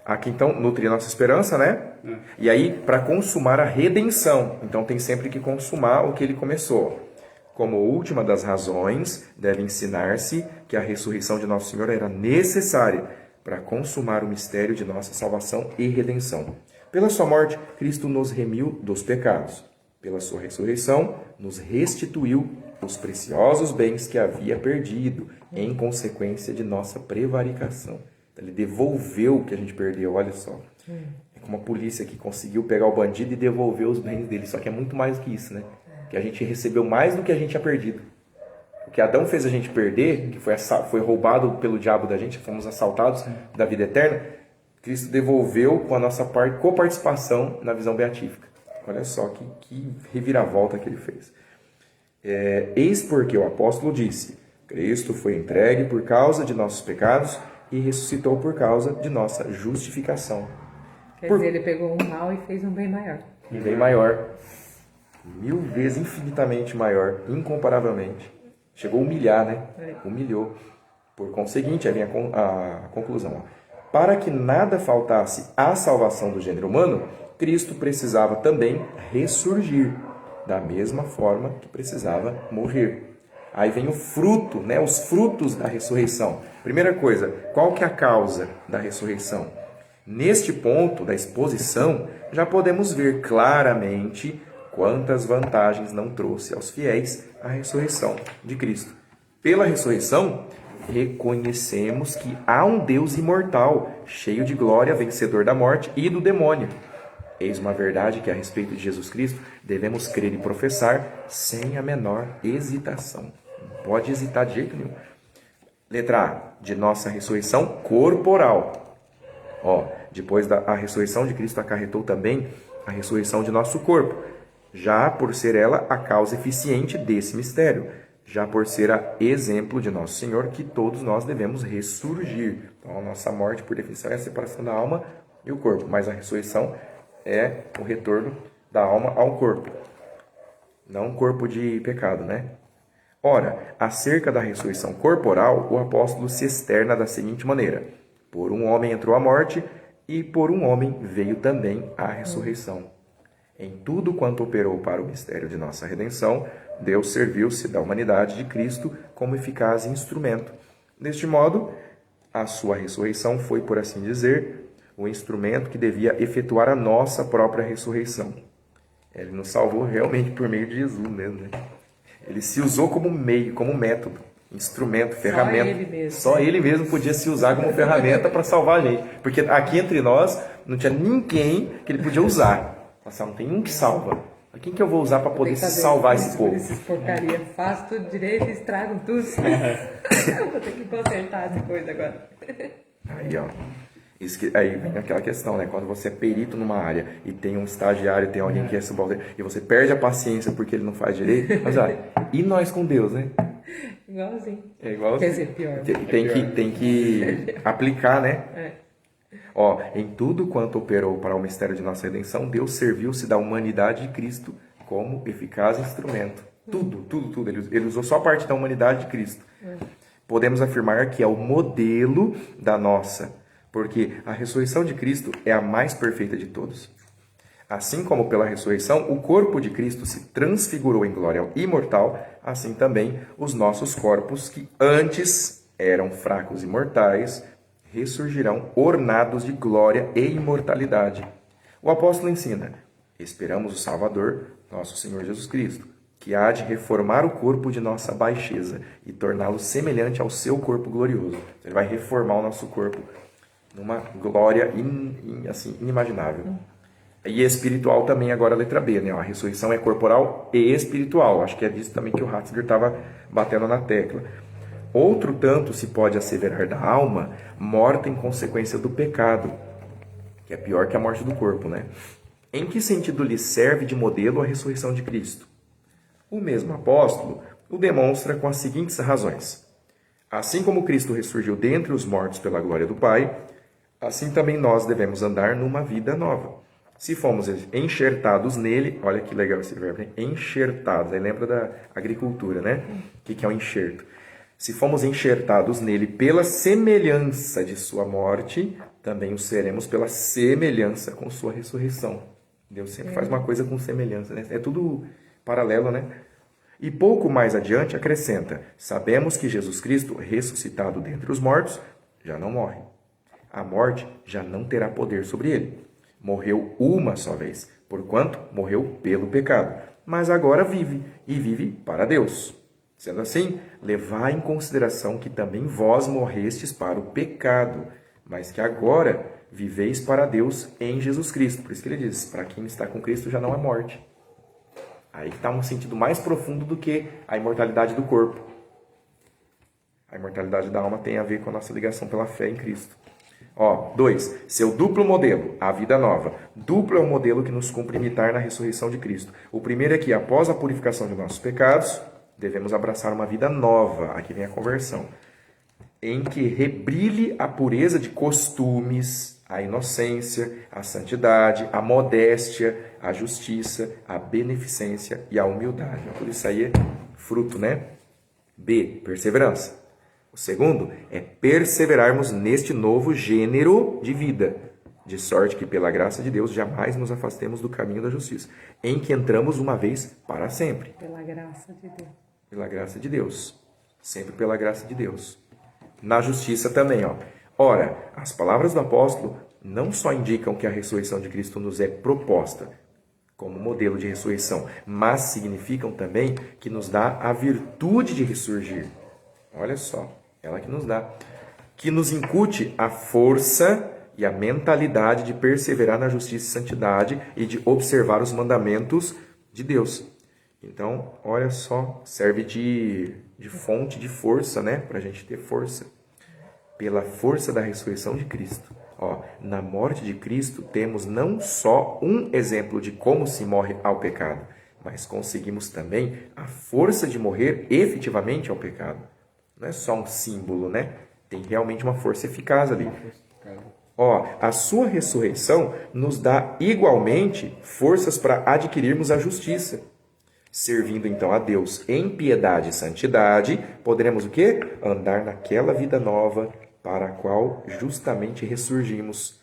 S1: Aqui então, nutrir nossa esperança, né? E aí, para consumar a redenção. Então, tem sempre que consumar o que ele começou. Como última das razões, deve ensinar-se que a ressurreição de Nosso Senhor era necessária para consumar o mistério de nossa salvação e redenção. Pela sua morte, Cristo nos remiu dos pecados. Pela sua ressurreição, nos restituiu os preciosos bens que havia perdido em consequência de nossa prevaricação. Ele devolveu o que a gente perdeu, olha só. É como a polícia que conseguiu pegar o bandido e devolver os bens dele. Só que é muito mais do que isso, né? Que a gente recebeu mais do que a gente tinha perdido. O que Adão fez a gente perder, que foi roubado pelo diabo da gente, fomos assaltados da vida eterna, Cristo devolveu com a nossa coparticipação na visão beatífica. Olha só que reviravolta que ele fez. Eis porque o apóstolo disse, Cristo foi entregue por causa de nossos pecados e ressuscitou por causa de nossa justificação.
S2: Quer dizer, ele pegou um mal e fez um bem maior.
S1: Um bem maior, 1000 vezes infinitamente maior, incomparavelmente. Chegou a humilhar, né? Humilhou. Por conseguinte, aí vem a conclusão. Para que nada faltasse à salvação do gênero humano, Cristo precisava também ressurgir, da mesma forma que precisava morrer. Aí vem o fruto, né? Os frutos da ressurreição. Primeira coisa, qual que é a causa da ressurreição? Neste ponto da exposição, já podemos ver claramente quantas vantagens não trouxe aos fiéis a ressurreição de Cristo. Pela ressurreição, reconhecemos que há um Deus imortal, cheio de glória, vencedor da morte e do demônio. Eis uma verdade que, a respeito de Jesus Cristo, devemos crer e professar sem a menor hesitação. Não pode hesitar de jeito nenhum. Letra A, de nossa ressurreição corporal. Depois da ressurreição de Cristo acarretou também a ressurreição de nosso corpo, já por ser ela a causa eficiente desse mistério, já por ser a exemplo de nosso Senhor, que todos nós devemos ressurgir. Então, a nossa morte, por definição, é a separação da alma e o corpo, mas a ressurreição é o retorno da alma ao corpo, não um corpo de pecado, né? Ora, acerca da ressurreição corporal, o apóstolo se externa da seguinte maneira: por um homem entrou a morte, e por um homem veio também a ressurreição. Em tudo quanto operou para o mistério de nossa redenção, Deus serviu-se da humanidade de Cristo como eficaz instrumento. Deste modo, a sua ressurreição foi, por assim dizer, o instrumento que devia efetuar a nossa própria ressurreição. Ele nos salvou realmente por meio de Jesus mesmo, né? Ele se usou como meio, como método. instrumento, ferramenta.
S2: ele mesmo.
S1: Só ele mesmo podia se usar como ferramenta para salvar a gente. Porque aqui entre nós não tinha ninguém que ele podia usar. Nossa, não tem um que salva. Quem que eu vou usar para poder salvar esse povo?
S2: Esses porcaria, faz tudo direito e estragam tudo. Vou ter que consertar depois agora.
S1: Aí, ó. Aí vem aquela questão, né? Quando você é perito numa área e tem um estagiário, tem alguém que é subalterno, e você perde a paciência porque ele não faz direito. Mas olha, e nós com Deus, né?
S2: Igualzinho.
S1: É igual.
S2: Quer dizer, pior.
S1: Tem que aplicar, né?
S2: É.
S1: Ó, em tudo quanto operou para o mistério de nossa redenção, Deus serviu-se da humanidade de Cristo como eficaz instrumento. Tudo. Ele usou só parte da humanidade de Cristo. Podemos afirmar que é o modelo da nossa, porque a ressurreição de Cristo é a mais perfeita de todos. Assim como pela ressurreição o corpo de Cristo se transfigurou em glória imortal, assim também os nossos corpos, que antes eram fracos e mortais, ressurgirão ornados de glória e imortalidade. O apóstolo ensina: esperamos o Salvador, nosso Senhor Jesus Cristo, que há de reformar o corpo de nossa baixeza e torná-lo semelhante ao seu corpo glorioso. Ele vai reformar o nosso corpo numa glória assim, inimaginável. E espiritual também, agora a letra B, né? A ressurreição é corporal e espiritual. Acho que é disso também que o Ratzinger estava batendo na tecla. Outro tanto se pode asseverar da alma, morta em consequência do pecado, que é pior que a morte do corpo, né? Em que sentido lhe serve de modelo a ressurreição de Cristo? O mesmo apóstolo o demonstra com as seguintes razões. Assim como Cristo ressurgiu dentre os mortos pela glória do Pai, assim também nós devemos andar numa vida nova. Se fomos enxertados nele, olha que legal esse verbo, né? Enxertados, aí lembra da agricultura, né? O que é um enxerto? Se fomos enxertados nele pela semelhança de sua morte, também o seremos pela semelhança com sua ressurreição. Deus sempre faz uma coisa com semelhança, né? É tudo paralelo, né? E pouco mais adiante acrescenta: sabemos que Jesus Cristo, ressuscitado dentre os mortos, já não morre. A morte já não terá poder sobre ele. Morreu uma só vez, porquanto morreu pelo pecado. Mas agora vive, e vive para Deus. Sendo assim, levai em consideração que também vós morrestes para o pecado, mas que agora viveis para Deus em Jesus Cristo. Por isso que ele diz: para quem está com Cristo já não há morte. Aí está um sentido mais profundo do que a imortalidade do corpo. A imortalidade da alma tem a ver com a nossa ligação pela fé em Cristo. 2. Seu duplo modelo, a vida nova. Duplo é o modelo que nos cumpre imitar na ressurreição de Cristo. O primeiro é que, após a purificação de nossos pecados, devemos abraçar uma vida nova. Aqui vem a conversão. Em que rebrilhe a pureza de costumes, a inocência, a santidade, a modéstia, a justiça, a beneficência e a humildade. Por isso aí é fruto, né? B. Perseverança. O segundo é perseverarmos neste novo gênero de vida, de sorte que, pela graça de Deus, jamais nos afastemos do caminho da justiça, em que entramos uma vez para sempre.
S2: Pela graça de Deus.
S1: Pela graça de Deus. Sempre pela graça de Deus. Na justiça também, ó. Ora, as palavras do apóstolo não só indicam que a ressurreição de Cristo nos é proposta como modelo de ressurreição, mas significam também que nos dá a virtude de ressurgir. Olha só, ela que nos dá. Que nos incute a força e a mentalidade de perseverar na justiça e santidade e de observar os mandamentos de Deus. Então, olha só, serve de fonte de força, né? Para a gente ter força. Pela força da ressurreição de Cristo. Na morte de Cristo temos não só um exemplo de como se morre ao pecado, mas conseguimos também a força de morrer efetivamente ao pecado. Não é só um símbolo, né? Tem realmente uma força eficaz ali. A sua ressurreição nos dá igualmente forças para adquirirmos a justiça. Servindo então a Deus em piedade e santidade, poderemos o quê? Andar naquela vida nova para a qual justamente ressurgimos.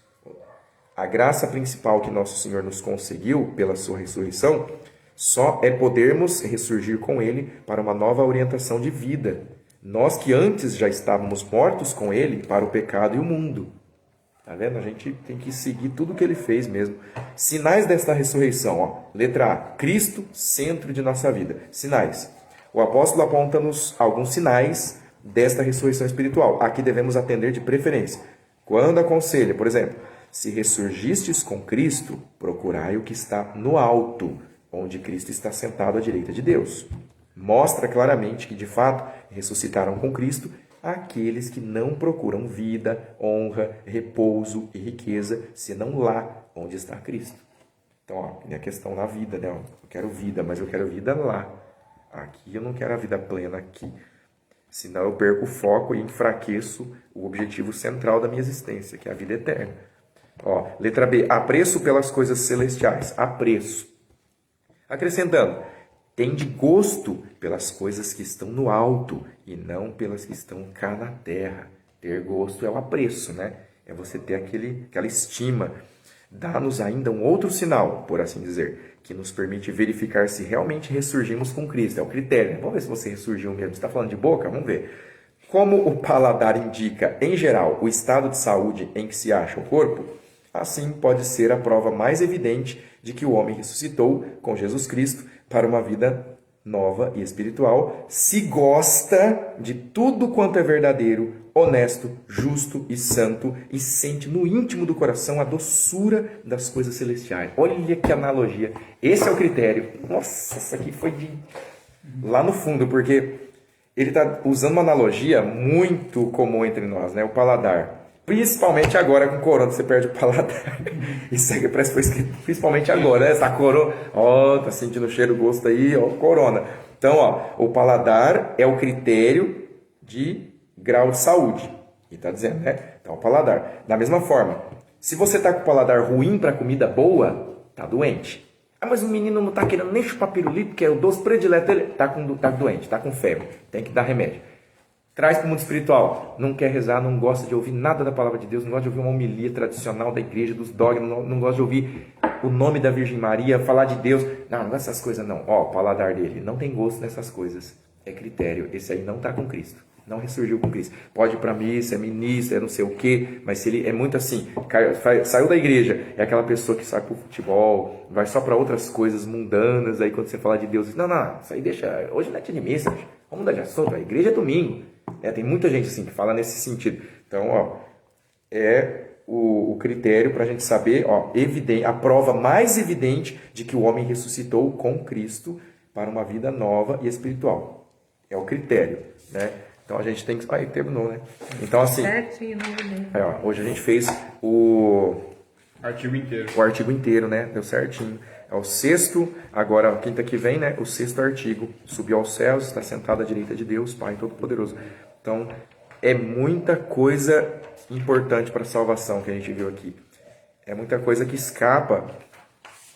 S1: A graça principal que nosso Senhor nos conseguiu pela sua ressurreição só é podermos ressurgir com Ele para uma nova orientação de vida. Nós que antes já estávamos mortos com Ele para o pecado e o mundo. Tá vendo? A gente tem que seguir tudo que Ele fez mesmo. Sinais desta ressurreição. Letra A. Cristo, centro de nossa vida. Sinais. O apóstolo aponta-nos alguns sinais desta ressurreição espiritual. Aqui devemos atender de preferência. Quando aconselha, por exemplo, se ressurgistes com Cristo, procurai o que está no alto, onde Cristo está sentado à direita de Deus. Mostra claramente que, de fato, ressuscitaram com Cristo aqueles que não procuram vida, honra, repouso e riqueza, senão lá onde está Cristo. Então, ó, a questão da vida, né? Eu quero vida, mas eu quero vida lá. Aqui eu não quero a vida plena aqui. Senão eu perco o foco e enfraqueço o objetivo central da minha existência, que é a vida eterna. Ó, letra B, apreço pelas coisas celestiais. Apreço. Acrescentando, tende gosto pelas coisas que estão no alto e não pelas que estão cá na terra. Ter gosto é o apreço, né? É você ter aquela estima. Dá-nos ainda um outro sinal, por assim dizer, que nos permite verificar se realmente ressurgimos com Cristo. É o critério. Vamos ver se você ressurgiu mesmo. Você está falando de boca? Vamos ver. Como o paladar indica, em geral, o estado de saúde em que se acha o corpo, assim pode ser a prova mais evidente de que o homem ressuscitou com Jesus Cristo para uma vida nova e espiritual, se gosta de tudo quanto é verdadeiro, honesto, justo e santo e sente no íntimo do coração a doçura das coisas celestiais. Olha que analogia. Esse é o critério. Nossa, isso aqui foi de lá no fundo, porque ele está usando uma analogia muito comum entre nós, né? O paladar. Principalmente agora com corona, você perde o paladar. Isso aqui parece que foi escrito principalmente agora, né? Essa corona, ó, tá sentindo o cheiro, o gosto aí, ó, corona. Então, ó, o paladar é o critério de grau de saúde. E tá dizendo, né? Então, o paladar. Da mesma forma, se você tá com o paladar ruim para comida boa, tá doente. Ah, mas o menino não tá querendo nem chupar pirulito, que é o doce predileto dele. Tá doente, tá com febre. Tem que dar remédio. Traz para o mundo espiritual. Não quer rezar, não gosta de ouvir nada da palavra de Deus, não gosta de ouvir uma homilia tradicional da igreja, dos dogmas, não gosta de ouvir o nome da Virgem Maria, falar de Deus. Não gosta dessas coisas não. Ó, o paladar dele não tem gosto nessas coisas. É critério. Esse aí não está com Cristo. Não ressurgiu com Cristo. Pode ir para a missa, é ministro, é não sei o quê, mas se ele é muito assim, saiu da igreja, é aquela pessoa que sai para o futebol, vai só para outras coisas mundanas, aí quando você fala de Deus, diz, não, isso aí deixa, hoje não é dia de missa, vamos mudar de assunto, a igreja é domingo. Tem muita gente assim que fala nesse sentido. Então, ó, é o critério para a gente saber, ó, a prova mais evidente de que o homem ressuscitou com Cristo para uma vida nova e espiritual. É o critério, né? Então a gente tem que... Aí terminou, né? Então assim...
S2: Certinho,
S1: aí, ó, hoje a gente fez o artigo inteiro, né? Deu certinho. É o sexto, agora quinta que vem, né? O sexto artigo. Subiu aos céus, está sentado à direita de Deus, Pai Todo-Poderoso. Então, é muita coisa importante para a salvação que a gente viu aqui. É muita coisa que escapa,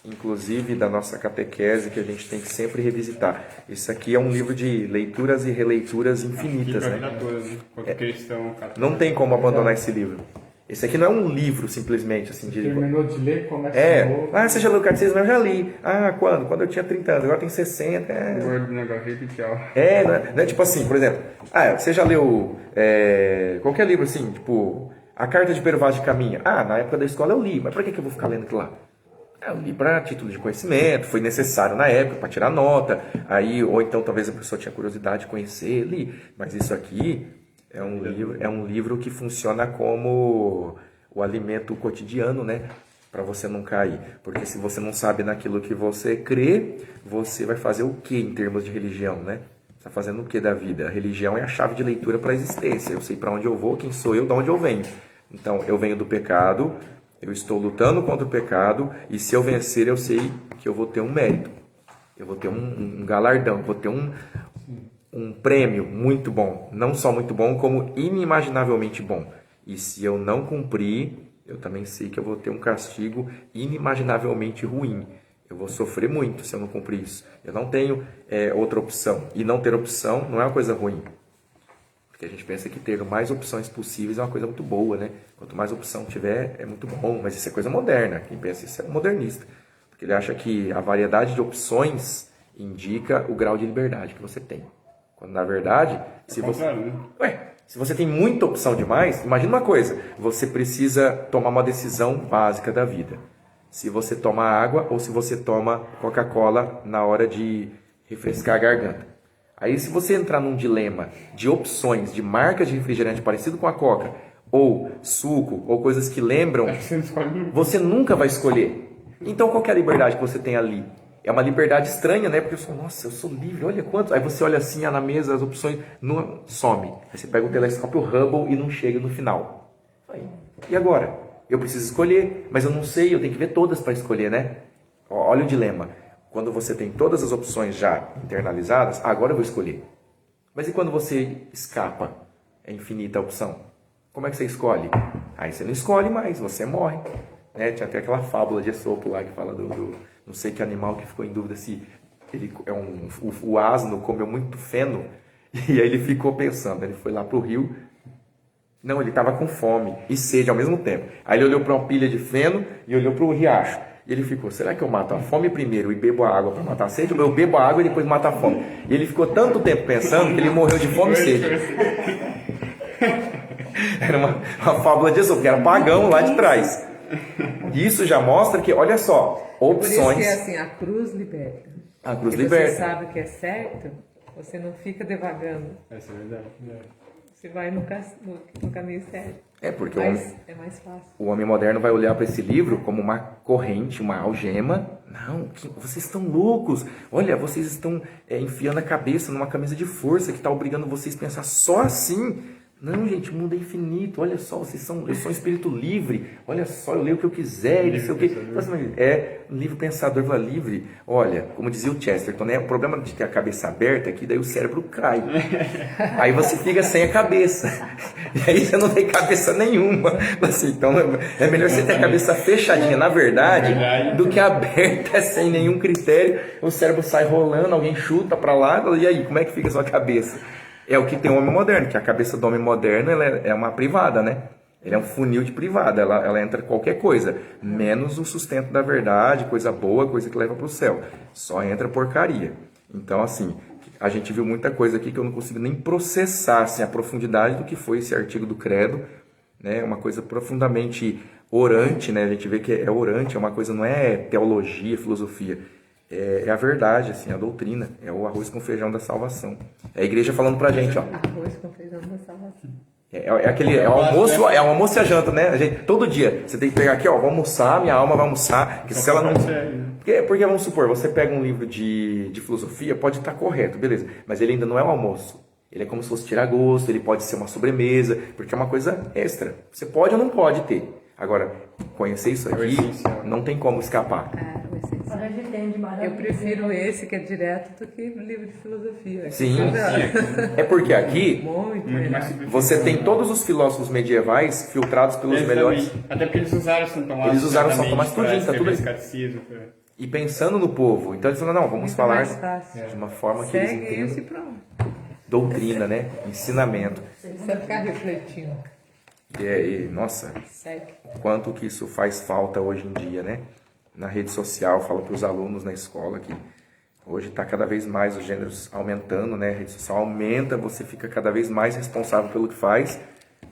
S1: inclusive, da nossa catequese, que a gente tem que sempre revisitar. Isso aqui é um livro de leituras e releituras infinitas, né? Não tem como abandonar esse livro. Esse aqui não é um livro, simplesmente, assim, de...
S5: Terminou de ler, começa
S1: novo. Você já leu o catecismo? Eu já li. Quando? Quando eu tinha 30 anos, agora tem 60.
S3: Guardo na gaveta e tchau.
S1: Não é tipo assim, por exemplo, você já leu qualquer livro assim, tipo, A Carta de Pero Vaz de Caminha. Na época da escola eu li, mas por que eu vou ficar lendo aquilo lá? Eu li para título de conhecimento, foi necessário na época para tirar nota, ou então talvez a pessoa tinha curiosidade de conhecer, li. Mas isso aqui é um livro que funciona como o alimento cotidiano, né? Para você não cair. Porque se você não sabe naquilo que você crê, você vai fazer o que em termos de religião, né? Você está fazendo o que da vida? A religião é a chave de leitura para a existência. Eu sei para onde eu vou, quem sou eu, de onde eu venho. Então, eu venho do pecado, eu estou lutando contra o pecado, e se eu vencer, eu sei que eu vou ter um mérito. Eu vou ter um galardão, vou ter um prêmio muito bom. Não só muito bom, como inimaginavelmente bom. E se eu não cumprir, eu também sei que eu vou ter um castigo inimaginavelmente ruim. Eu vou sofrer muito se eu não cumprir isso. Eu não tenho outra opção. E não ter opção não é uma coisa ruim. Porque a gente pensa que ter mais opções possíveis é uma coisa muito boa, né? Quanto mais opção tiver, é muito bom. Mas isso é coisa moderna. Quem pensa isso é modernista. Porque ele acha que a variedade de opções indica o grau de liberdade que você tem. Quando, na verdade, se você tem muita opção demais, imagina uma coisa, você precisa tomar uma decisão básica da vida. Se você toma água ou se você toma Coca-Cola na hora de refrescar a garganta. Aí se você entrar num dilema de opções, de marcas de refrigerante parecido com a Coca, ou suco, ou coisas que lembram,
S3: Você não escolhe nunca.
S1: você nunca vai escolher. Então qual que é a liberdade que você tem ali? É uma liberdade estranha, né? Porque eu sou, nossa, eu sou livre, olha quanto. Aí você olha assim, na mesa, as opções, não some. Aí você pega o telescópio Hubble e não chega no final. Aí, e agora? Eu preciso escolher, mas eu não sei, eu tenho que ver todas para escolher, né? Olha o dilema. Quando você tem todas as opções já internalizadas, agora eu vou escolher. Mas e quando você escapa? É infinita a opção. Como é que você escolhe? Aí você não escolhe mais, você morre. Né? Tinha até aquela fábula de Esopo lá que fala do não sei que animal que ficou em dúvida se ele o asno comeu muito feno. E aí ele ficou pensando, ele foi lá pro rio. Não, ele estava com fome e sede ao mesmo tempo. Aí ele olhou para uma pilha de feno e olhou para o riacho. E ele ficou, será que eu mato a fome primeiro e bebo a água para matar a sede? Ou eu bebo a água e depois mato a fome? E ele ficou tanto tempo pensando que ele morreu de fome e sede. Era uma fábula de Esopo, que era pagão lá de trás. E isso já mostra que, olha só, opções...
S2: Por isso que é assim, a cruz liberta.
S1: A cruz
S2: Porque
S1: liberta.
S2: você sabe o que é certo, você não fica devagando.
S3: Essa é verdade.
S2: Você vai no caminho certo.
S1: É porque
S2: Mas é mais fácil.
S1: o homem moderno vai olhar para esse livro como uma corrente, uma algema. Não, vocês estão loucos. Olha, vocês estão enfiando a cabeça numa camisa de força que está obrigando vocês a pensar só assim. Não, gente, o mundo é infinito. Olha só, eu sou um espírito livre. Olha só, eu leio o que eu quiser, não sei o quê. É um livro pensador livre. Olha, como dizia o Chesterton, né? O problema de ter a cabeça aberta é que daí o cérebro cai. Aí você fica sem a cabeça. E aí você não tem cabeça nenhuma. Assim, então é melhor você ter a cabeça fechadinha, na verdade, do que aberta sem nenhum critério. O cérebro sai rolando, alguém chuta pra lá. E aí, como é que fica a sua cabeça? É o que tem o homem moderno, que a cabeça do homem moderno ela é uma privada, né? Ele é um funil de privada, ela entra qualquer coisa, menos o sustento da verdade, coisa boa, coisa que leva para o céu. Só entra porcaria. Então, assim, a gente viu muita coisa aqui que eu não consigo nem processar assim, a profundidade do que foi esse artigo do Credo, né? Uma coisa profundamente orante, né? A gente vê que é orante, é uma coisa, não é teologia, filosofia. É a verdade, assim, a doutrina. É o arroz com feijão da salvação. É a igreja falando pra gente, ó.
S2: Arroz com feijão da salvação.
S1: É o almoço e a janta, né? A gente, todo dia, você tem que pegar aqui, ó, vou almoçar, minha alma vai almoçar. Porque se ela não... Porque vamos supor, você pega um livro de filosofia, pode estar correto, beleza. Mas ele ainda não é um almoço. Ele é como se fosse tirar gosto, ele pode ser uma sobremesa, porque é uma coisa extra. Você pode ou não pode ter. Agora, conhecer isso aqui, não tem como escapar.
S2: O essencial.
S4: A gente entende mais.
S2: Eu prefiro esse que é direto do que o livro de filosofia.
S1: Sim, é porque aqui
S2: Muito
S3: Muito mais
S2: melhor.
S3: superficial.
S1: você tem todos os filósofos medievais filtrados pelos melhores.
S3: Até porque eles usaram São Tomás.
S1: Eles usaram São Tomás
S3: para
S1: tudinho, tá tudo
S3: escrever
S1: aí.
S3: esse catecismo.
S1: E pensando no povo. Então eles falaram, não, vamos
S2: Muito
S1: falar
S2: mais fácil.
S1: de uma forma que eles
S2: Segue
S1: entendam.
S2: isso e pronto.
S1: Doutrina, né? Ensinamento.
S2: Você ficar refletindo.
S1: Nossa,
S2: Segue.
S1: quanto que isso faz falta hoje em dia, né? Na rede social, falo para os alunos na escola que hoje está cada vez mais os gêneros aumentando, né? A rede social aumenta, você fica cada vez mais responsável pelo que faz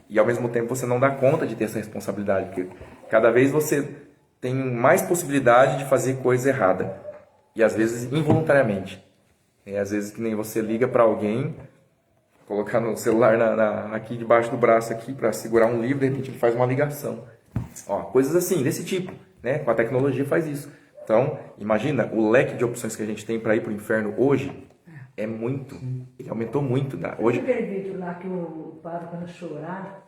S1: e ao mesmo tempo você não dá conta de ter essa responsabilidade, porque cada vez você tem mais possibilidade de fazer coisa errada e às vezes involuntariamente. E às vezes que nem você liga para alguém, colocar no celular aqui debaixo do braço aqui para segurar um livro, de repente ele faz uma ligação. Ó, coisas assim, desse tipo, né? Com a tecnologia faz isso. Então, imagina, o leque de opções que a gente tem para ir para o inferno hoje é muito. Ele aumentou muito. Hoje...
S4: Aquele vídeo lá que o padre, quando chorar,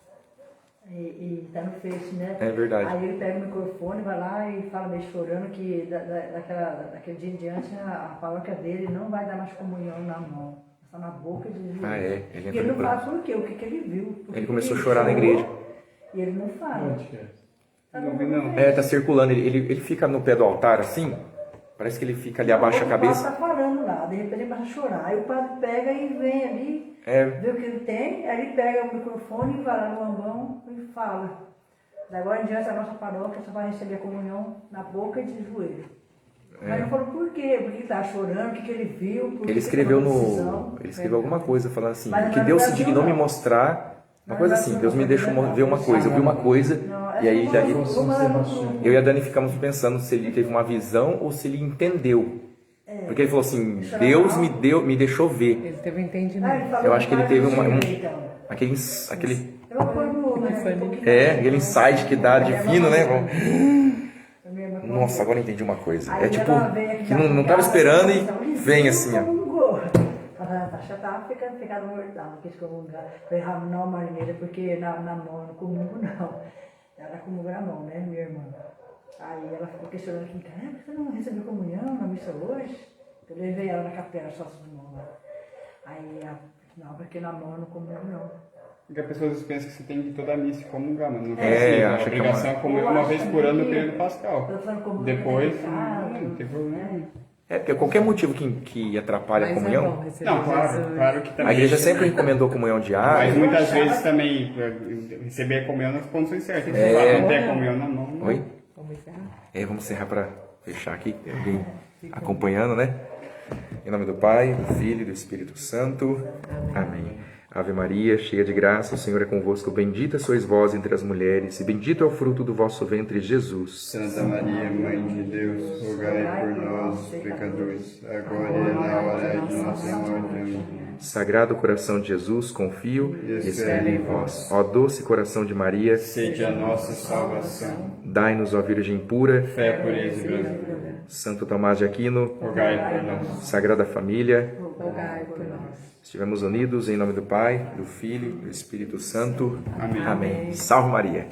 S4: e tá no Face, né?
S1: É verdade.
S4: Aí ele pega o microfone, vai lá e fala meio chorando que daquele dia em diante a paróquia dele não vai dar mais comunhão na mão, só na boca de Jesus.
S1: Ah, é? Ele
S4: E
S1: entra
S4: ele
S1: no
S4: não fala
S1: branco.
S4: por quê, o que ele viu.
S1: Ele começou a chorar na igreja.
S4: E ele não fala.
S5: Onde que é?
S3: Não vi, não.
S1: Tá circulando. Ele fica no pé do altar assim, parece que ele fica ali, abaixa a
S4: O
S1: cabeça.
S4: padre tá falando lá, de repente ele começa a chorar. Aí o padre pega e vem ali, vê o que ele tem, aí ele pega o microfone e vai lá no ambão e fala. Da agora em diante a nossa paróquia só vai receber a comunhão na boca e de joelho. Mas não falou por quê, porque ele tá chorando, o que ele viu, por que
S1: Ele escreveu
S4: tomou decisão.
S1: ele escreveu alguma coisa falando assim,
S4: Mas
S1: que
S4: no
S1: Deus se
S4: Brasil,
S1: dignou me
S4: não.
S1: mostrar. Uma
S4: Mas
S1: coisa
S4: no
S1: assim,
S4: Brasil
S1: Deus me
S4: não,
S1: deixou
S4: não,
S1: ver uma coisa, eu vi uma coisa,
S4: Não,
S1: e aí
S4: é
S1: já
S4: como-
S5: São as emoções.
S1: eu e a Dani ficamos pensando se ele teve uma visão ou se ele entendeu. Porque ele falou assim, Deus me deixou ver.
S2: Ele teve um
S4: Ah,
S2: entendimento.
S4: ele falou
S1: Eu acho que ele teve
S4: várias
S1: uma-
S4: vezes, então.
S1: Aquele
S4: Eu vou pôr no-
S1: aquele insight que dá divino, né?
S4: A minha irmã
S1: Nossa, agora eu entendi uma coisa.
S4: Aí
S1: É tipo,
S4: ela veio aqui
S1: que
S4: já
S1: não
S4: com
S1: tava
S4: casa,
S1: esperando
S4: então,
S1: e vem assim, ó.
S4: comungou. A já tava ficando mortal, quis comungar. Falei, ah, não, marineira, porque na mão, não comungo não. Ela comunga na mão, né, minha irmã. Aí ela ficou questionando aqui, caramba, você não recebeu comunhão na missa hoje? Eu levei ela na capela, só as mãos lá. Aí ela, não, porque na mão eu não comungo não.
S3: Porque as pessoas pensam que você tem de toda a missa comungar, mas não
S1: É,
S3: assim. A
S1: acha que é
S3: obrigação é comungar uma vez por ano no período pascal.
S4: Eu falei, comunga
S3: Depois,
S4: em casa,
S3: não tem problema.
S1: É, porque qualquer motivo que atrapalha a
S2: Mas é
S1: comunhão,
S2: bom receber
S3: Não, claro,
S2: Jesus.
S3: claro que também.
S1: a igreja sempre recomendou comunhão
S3: Mas
S1: diária.
S3: muitas vezes também receber a comunhão nas condições certas. Se
S1: É.
S3: não tem a comunhão na mão, não.
S1: Oi?
S2: Vamos encerrar?
S1: Vamos encerrar para fechar aqui. Tem alguém acompanhando, né? Em nome do Pai, do Filho e do Espírito Santo. Amém. Ave Maria, cheia de graça, o Senhor é convosco. Bendita sois vós entre as mulheres, e bendito é o fruto do vosso ventre, Jesus.
S3: Santa Maria, Mãe de Deus, rogai por nós, pecadores, agora e na hora de nossa morte. Amém.
S1: Sagrado coração de Jesus, confio e espero em vós. Ó doce coração de Maria,
S3: Sede a nossa salvação,
S1: dai-nos, ó Virgem pura.
S3: fé, pureza e branqueza.
S1: Santo Tomás de Aquino,
S3: Rogai por nós.
S1: Sagrada Família,
S2: Rogai por nós.
S1: estivemos unidos em nome do Pai, do Filho e do Espírito Santo.
S3: Amém.
S1: Amém. Salve Maria.